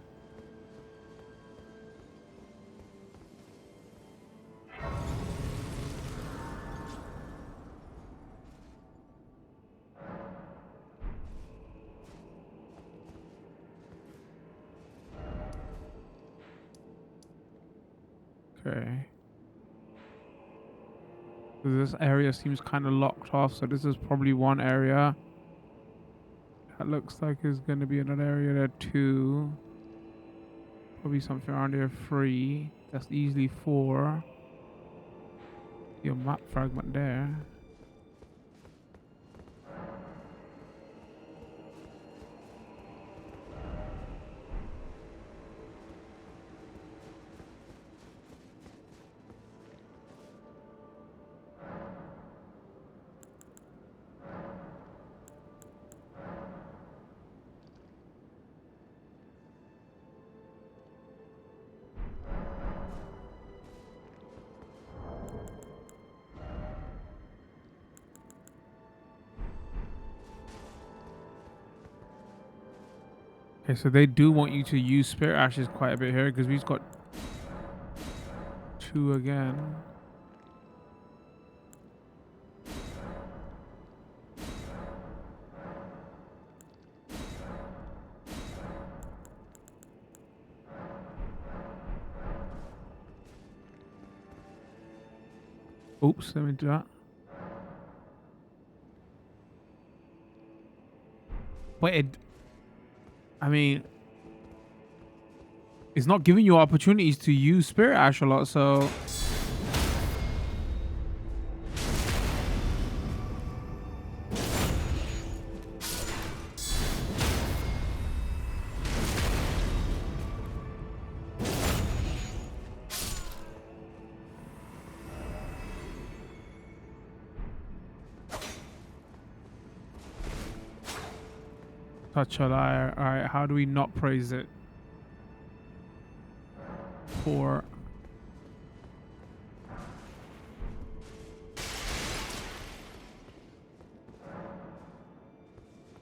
Okay. So this area seems kind of locked off, so this is probably one area. That looks like there's going to be another area there too. Probably something around here 3. That's easily 4. Your map fragment there. Okay, so they do want you to use spirit ashes quite a bit here because we've got 2 again. Oops, let me do that. Wait, I mean, it's not giving you opportunities to use spirit ash a lot, so touch a liar. All right, how do we not praise it? 4.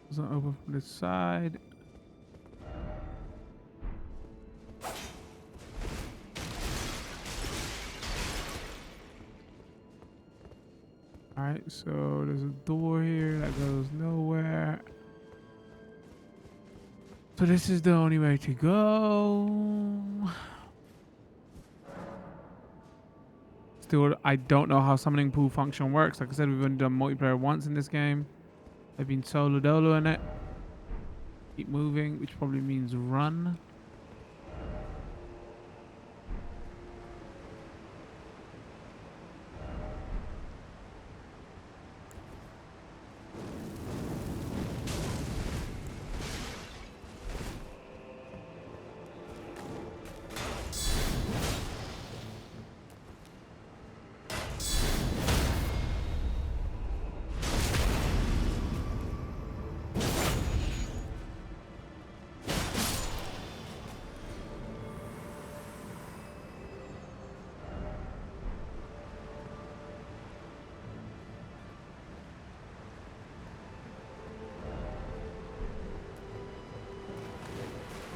Doesn't open from this side. All right, so there's a door here that goes nowhere. So this is the only way to go. Still, I don't know how summoning pool function works. Like I said, we've only done multiplayer once in this game. I've been solo dolo in it. Keep moving, which probably means run.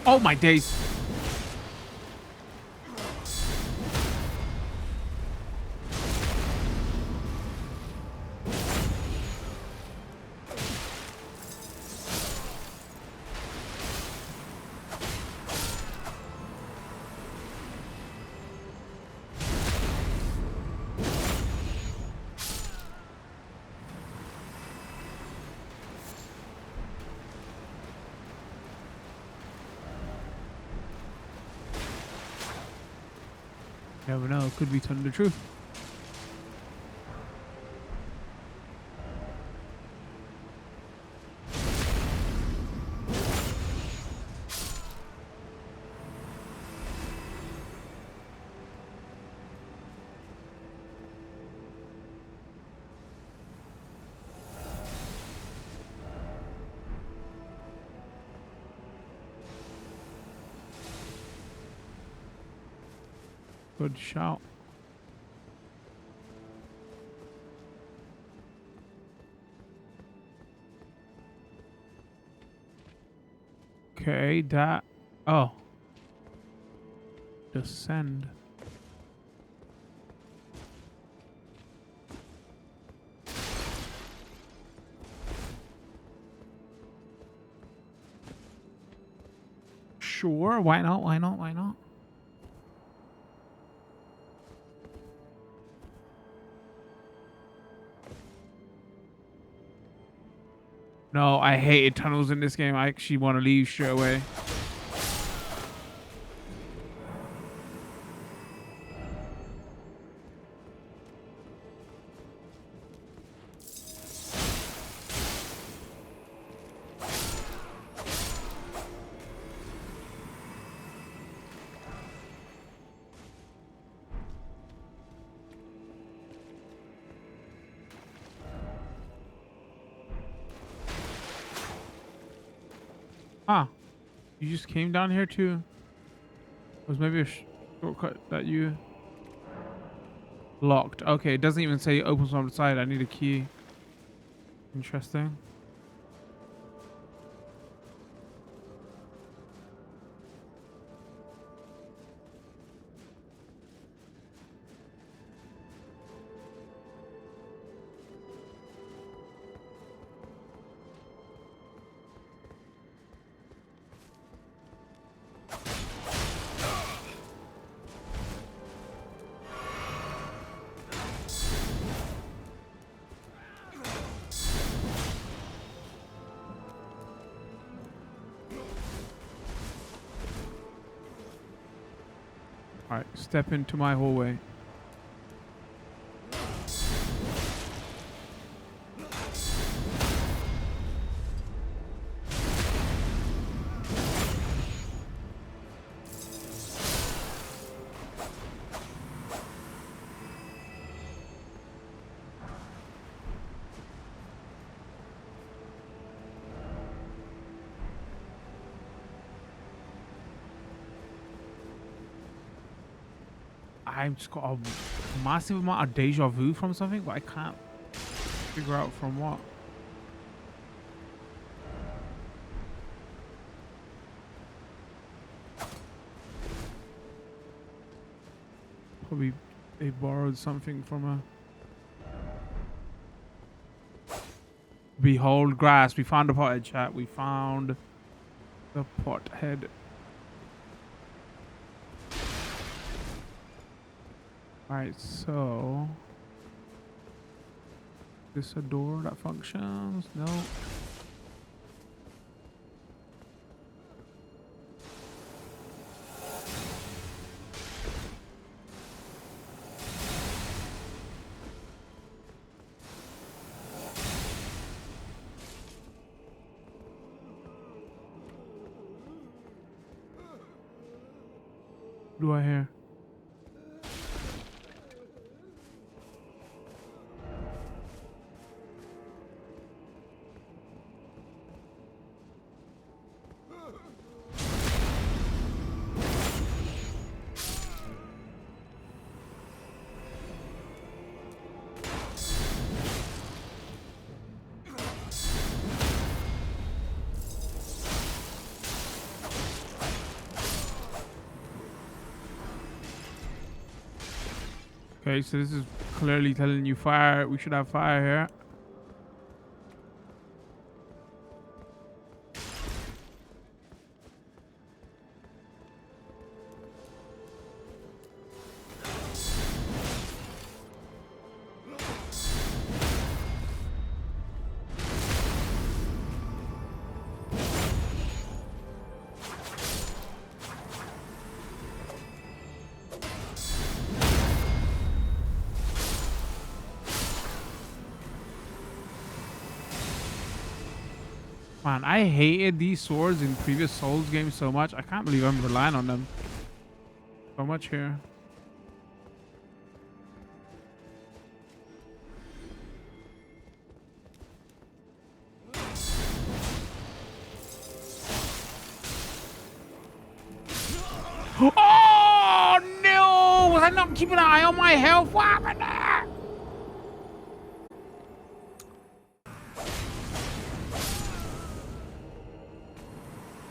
Oh my days. Never know. Could be telling the truth. Good shout. Okay, that. Oh. Descend. Sure, why not? Why not? Why not? No, I hated tunnels in this game. I actually want to leave straight away. Ah, you just came down here too. Was maybe a shortcut that you locked. Okay, it doesn't even say open from the side. I need a key. Interesting. All right, step into my hallway. I've just got a massive amount of deja vu from something, but I can't figure out from what. Probably they borrowed something from a... Behold grass. We found the pothead, chat. We found the pothead. Alright, so... Is this a door that functions? No. What do I hear? Okay, so this is clearly telling you fire. We should have fire here. Man, I hated these swords in previous Souls games so much. I can't believe I'm relying on them so much here. Oh no! Was I not keeping an eye on my health? What happened there?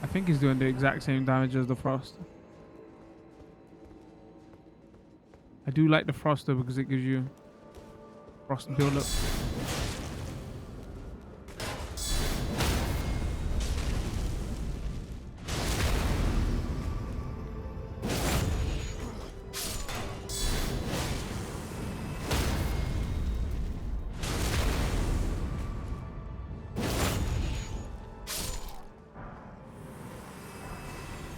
I think he's doing the exact same damage as the frost. I do like the frost though because it gives you frost build up.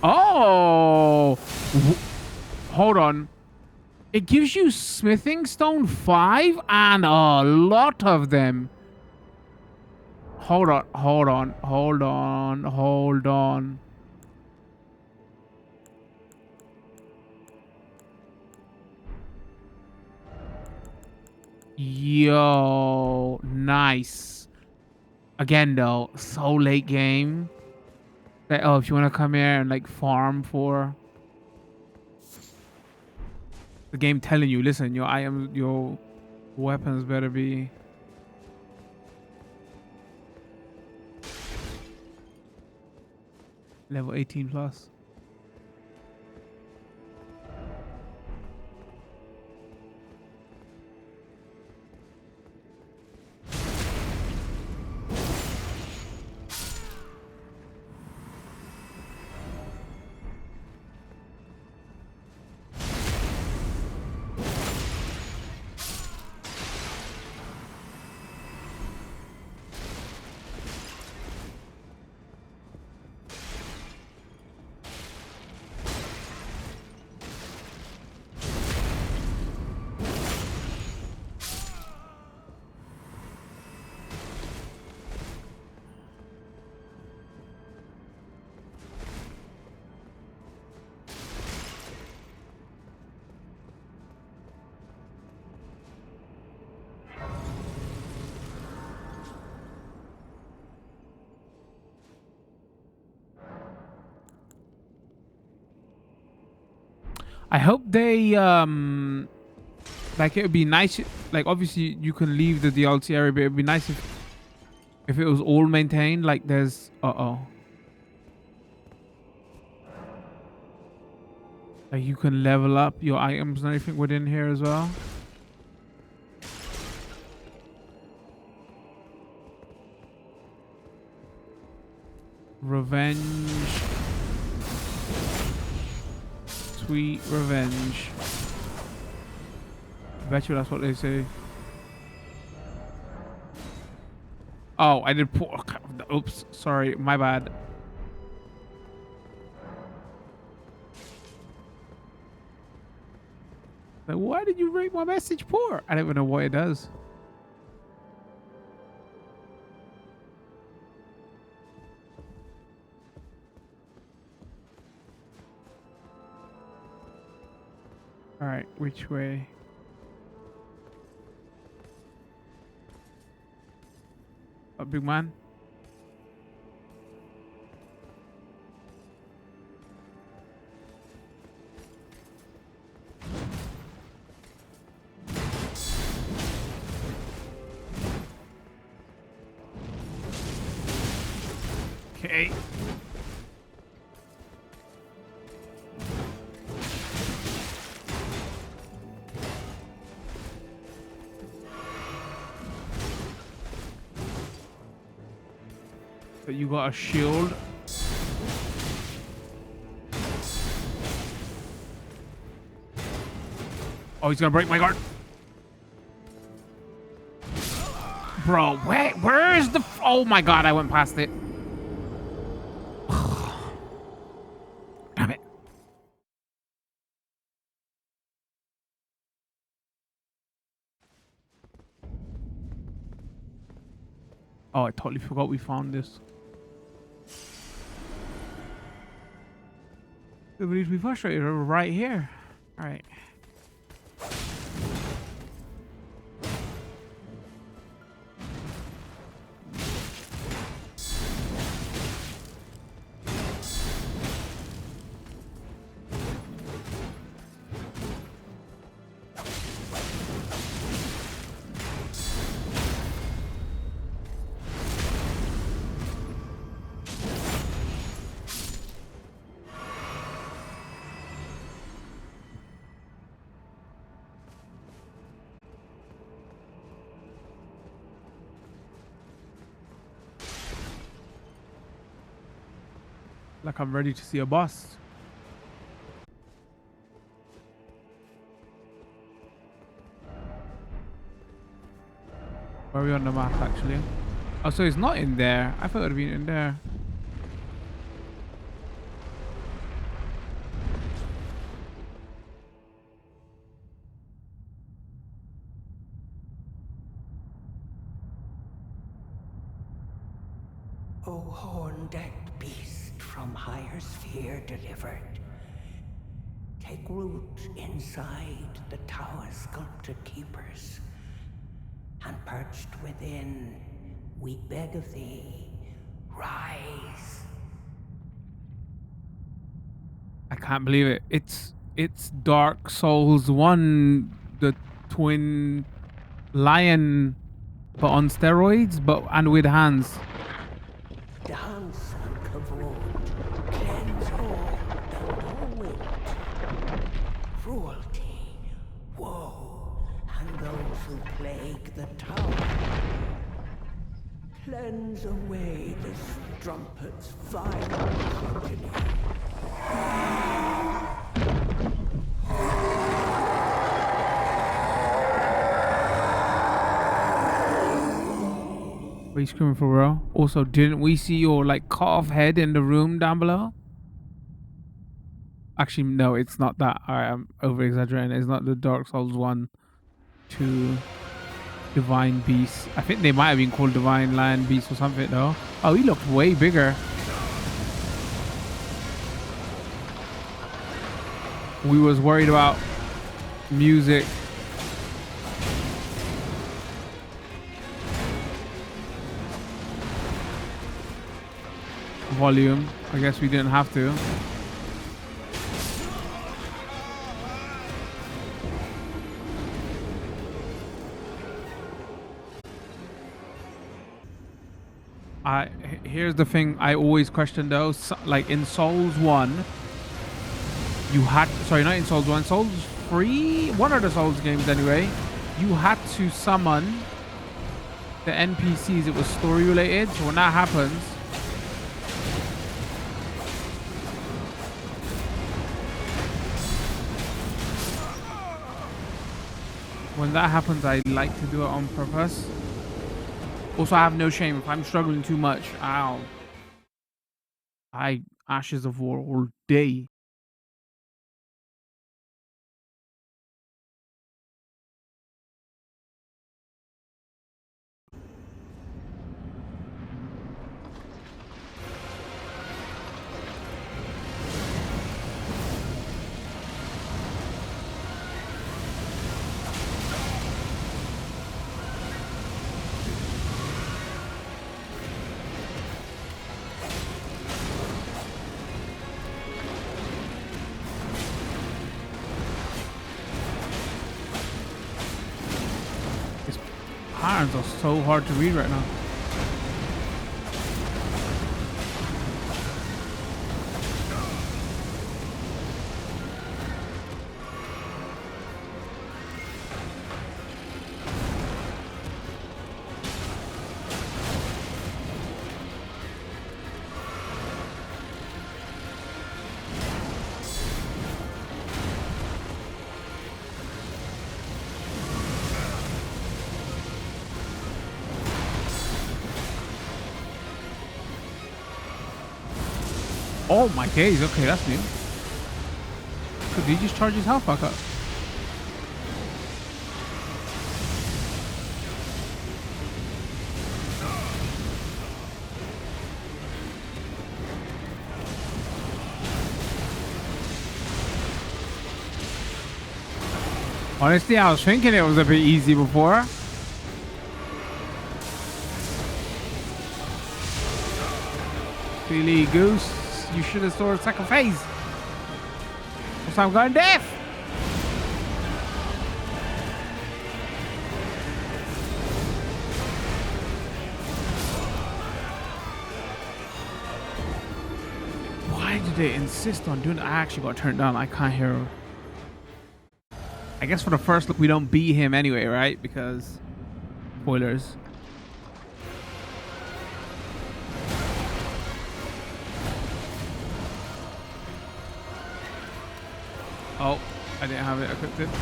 Oh, hold on. It gives you smithing stone 5 and a lot of them. Hold on, hold on, hold on, hold on. Yo, nice. Again though, so late game. That, oh, if you want to come here and like farm for the game telling you, listen, your items, your weapons better be level 18 plus. I hope they like, it would be nice, like obviously you can leave the DLC area, but it would be nice if it was all maintained. Like there's like you can level up your items and everything within here as well. Revenge. Sweet revenge. I bet you that's what they say. Oh, I did poor. Oops, sorry, my bad. Like, why did you rate my message poor? I don't even know what it does. All right, which way? A big man. Okay. So you got a shield. Oh, he's gonna break my guard. Bro, where is the... Oh my god, I went past it. Damn it. Oh, I totally forgot we found this. We need to be frustrated right here. All right. Like I'm ready to see a boss. Where are we on the map actually? Oh, so it's not in there. I thought it would have been in there. O horn-decked beast from higher sphere delivered, take root inside the tower's sculpted keepers, and perched within, we beg of thee, rise. I can't believe it. It's Dark Souls 1, the twin lion, but on steroids, and with hands. Dance and kavod, cleanse all the wind. Cruelty, woe, and those who plague the tower. Cleanse away the strumpet's vile progeny. What are you screaming for, bro? Also, didn't we see your like cut off head in the room down below? Actually, no, it's not that. Alright, I'm over exaggerating. It's not the Dark Souls 1, 2 Divine Beast. I think they might have been called Divine Lion Beast or something though. Oh, he looked way bigger. We was worried about music. Volume. I guess we didn't have to. Here's the thing I always question though. So, like in Souls 1, you had, sorry, not in Souls 1, Souls 3, one of the Souls games anyway, you had to summon the NPCs. It was story related, so when that happens, I like to do it on purpose. Also, I have no shame. If I'm struggling too much, I Ashes of War all day. Patterns are so hard to read right now. Oh my days, okay, that's new. Could he just charge his health back up? Honestly, I was thinking it was a bit easy before. Silly goose, you should have saw a second phase. So I'm going deaf. Why did they insist on doing that? I actually got turned down. I can't hear her. I guess for the first look, we don't beat him anyway, right? Because spoilers. Oh, I didn't have it equipped.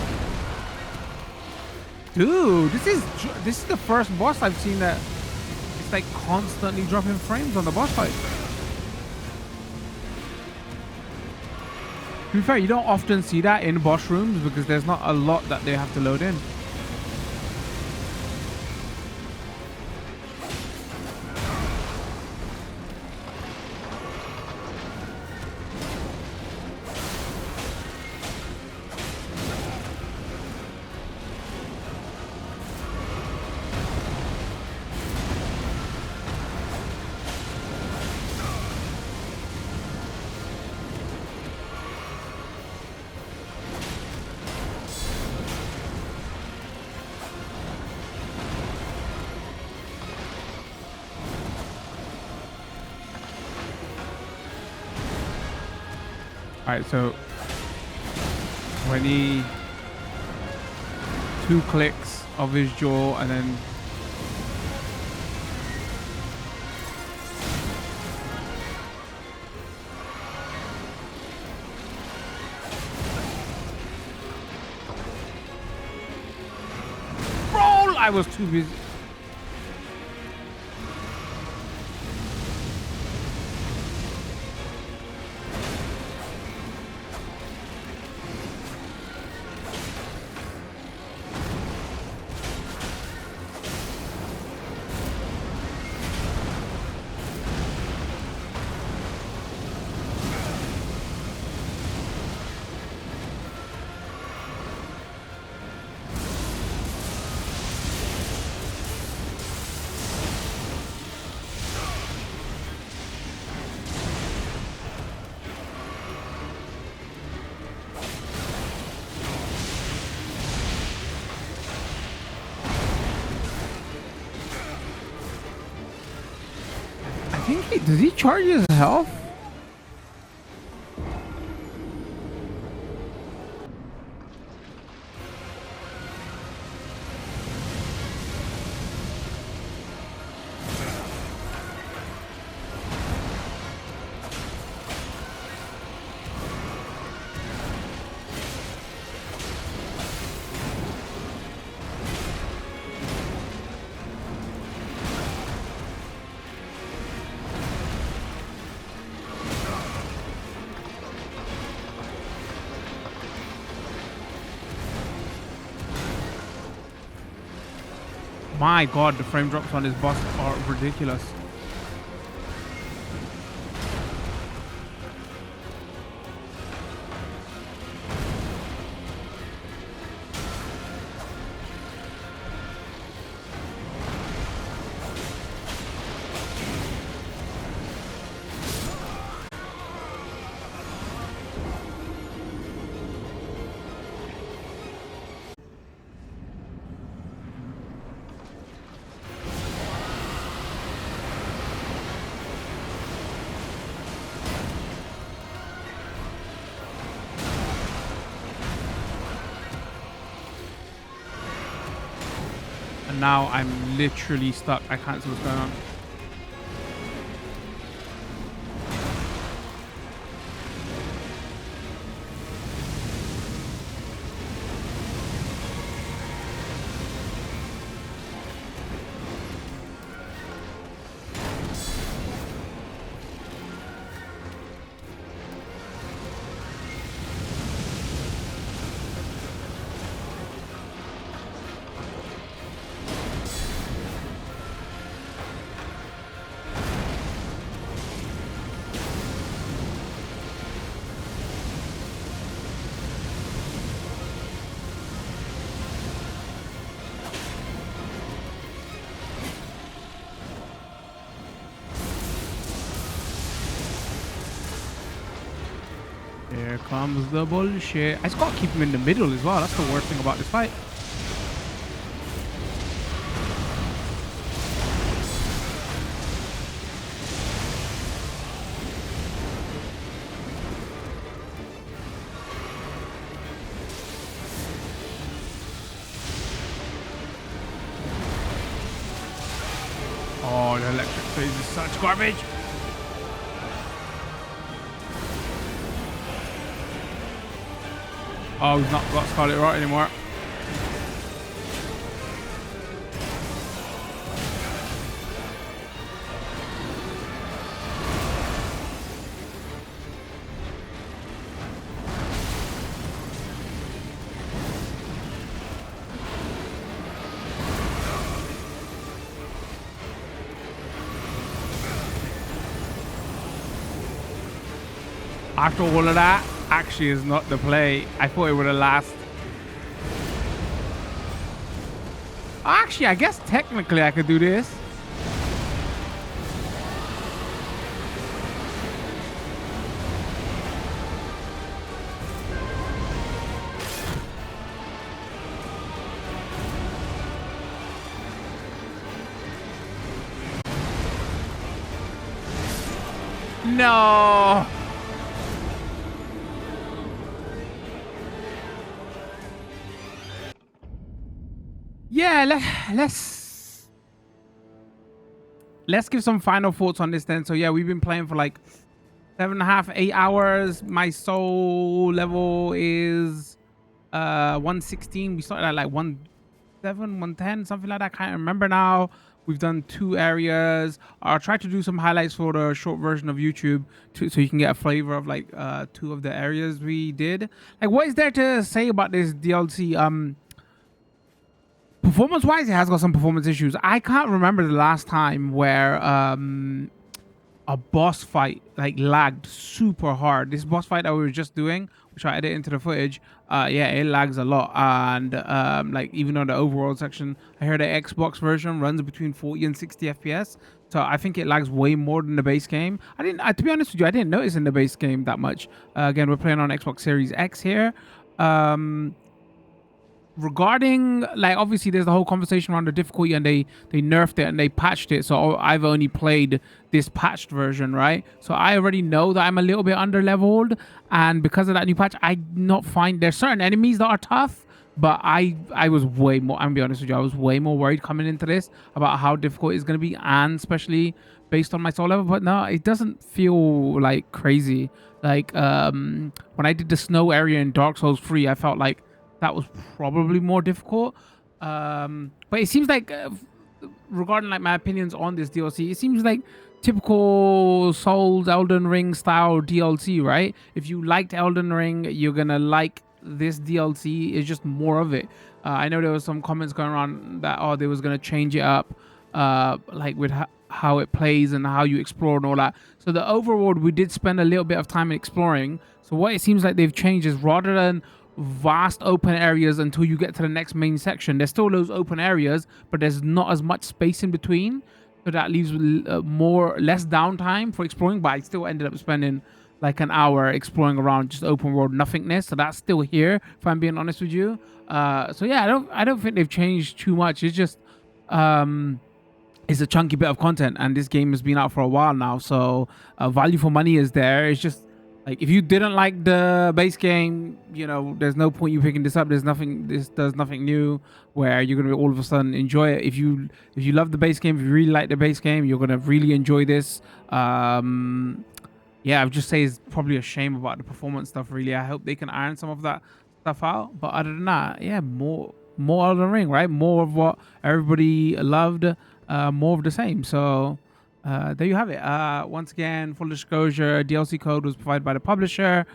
Dude, this is the first boss I've seen that it's like constantly dropping frames on the boss fight. To be fair, you don't often see that in boss rooms because there's not a lot that they have to load in. Alright, so when he 2 clicks of his jaw and then roll! I was too busy. Does he charge his health? My god, the frame drops on this boss are ridiculous. Now I'm literally stuck. I can't see what's going on. comes the bullshit. I just gotta keep him in the middle as well. That's the worst thing about this fight. Oh, the electric phase is such garbage. Oh, he's not got Scarlet Rot anymore. After all of that, actually is not the play. I thought it would have lasted. Actually, I guess technically I could do this. No. Yeah, let's give some final thoughts on this then. So yeah, we've been playing for like 7.5, 8 hours. My soul level is 116. We started at like 107, 110, something like that. I can't remember now. We've done 2 areas. I'll try to do some highlights for the short version of YouTube so you can get a flavor of like 2 of the areas we did. Like, what is there to say about this DLC? Performance wise, it has got some performance issues. I can't remember the last time where a boss fight like lagged super hard. This boss fight that we were just doing, which I edit into the footage, yeah, it lags a lot. And like even on the overworld section, I heard the Xbox version runs between 40 and 60 FPS. So I think it lags way more than the base game. To be honest with you, I didn't notice in the base game that much. Again, we're playing on Xbox Series X here. Regarding, like, obviously there's the whole conversation around the difficulty, and they nerfed it and they patched it, so I've only played this patched version, right? So I already know that I'm a little bit under leveled, and because of that new patch, I not find there's certain enemies that are tough, but I was way more, I'm gonna be honest with you, I was way more worried coming into this about how difficult it's gonna be, and especially based on my soul level. But no, it doesn't feel like crazy. Like when I did the snow area in Dark Souls 3, I felt like that was probably more difficult. But it seems like, regarding like my opinions on this DLC, it seems like typical Souls Elden Ring style DLC, right? If you liked Elden Ring, you're gonna like this DLC. It's just more of it. I know there was some comments going around that, oh, they was gonna change it up, like with how it plays and how you explore and all that. So the overworld, we did spend a little bit of time exploring. So what it seems like they've changed is, rather than vast open areas until you get to the next main section, there's still those open areas, but there's not as much space in between, so that leaves less downtime for exploring. But I still ended up spending like an hour exploring around just open world nothingness, so that's still here, if I'm being honest with you. So yeah, I don't think they've changed too much. It's just it's a chunky bit of content, and this game has been out for a while now, so value for money is there. It's just like, if you didn't like the base game, you know, there's no point you picking this up. This does nothing new where you're gonna all of a sudden enjoy it. If you love the base game, if you really like the base game, you're gonna really enjoy this. Yeah, I would just say it's probably a shame about the performance stuff, really. I hope they can iron some of that stuff out. But other than that, yeah, more Elden Ring, right? More of what everybody loved, more of the same. So there you have it. Once again, full disclosure, DLC code was provided by the publisher.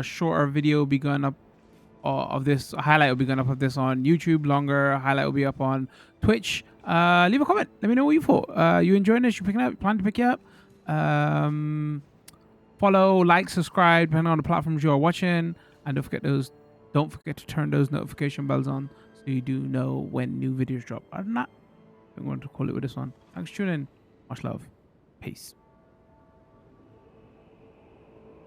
Shorter video will be going up of this. Highlight will be going up of this on YouTube. Longer highlight will be up on Twitch. Leave a comment. Let me know what you thought. You enjoying this? You picking it up? Plan to pick it up? Follow, like, subscribe, depending on the platforms you are watching, and don't forget to turn those notification bells on so you do know when new videos drop. Other than that, I'm going to call it with this one. Thanks for tuning in. Much love. Peace.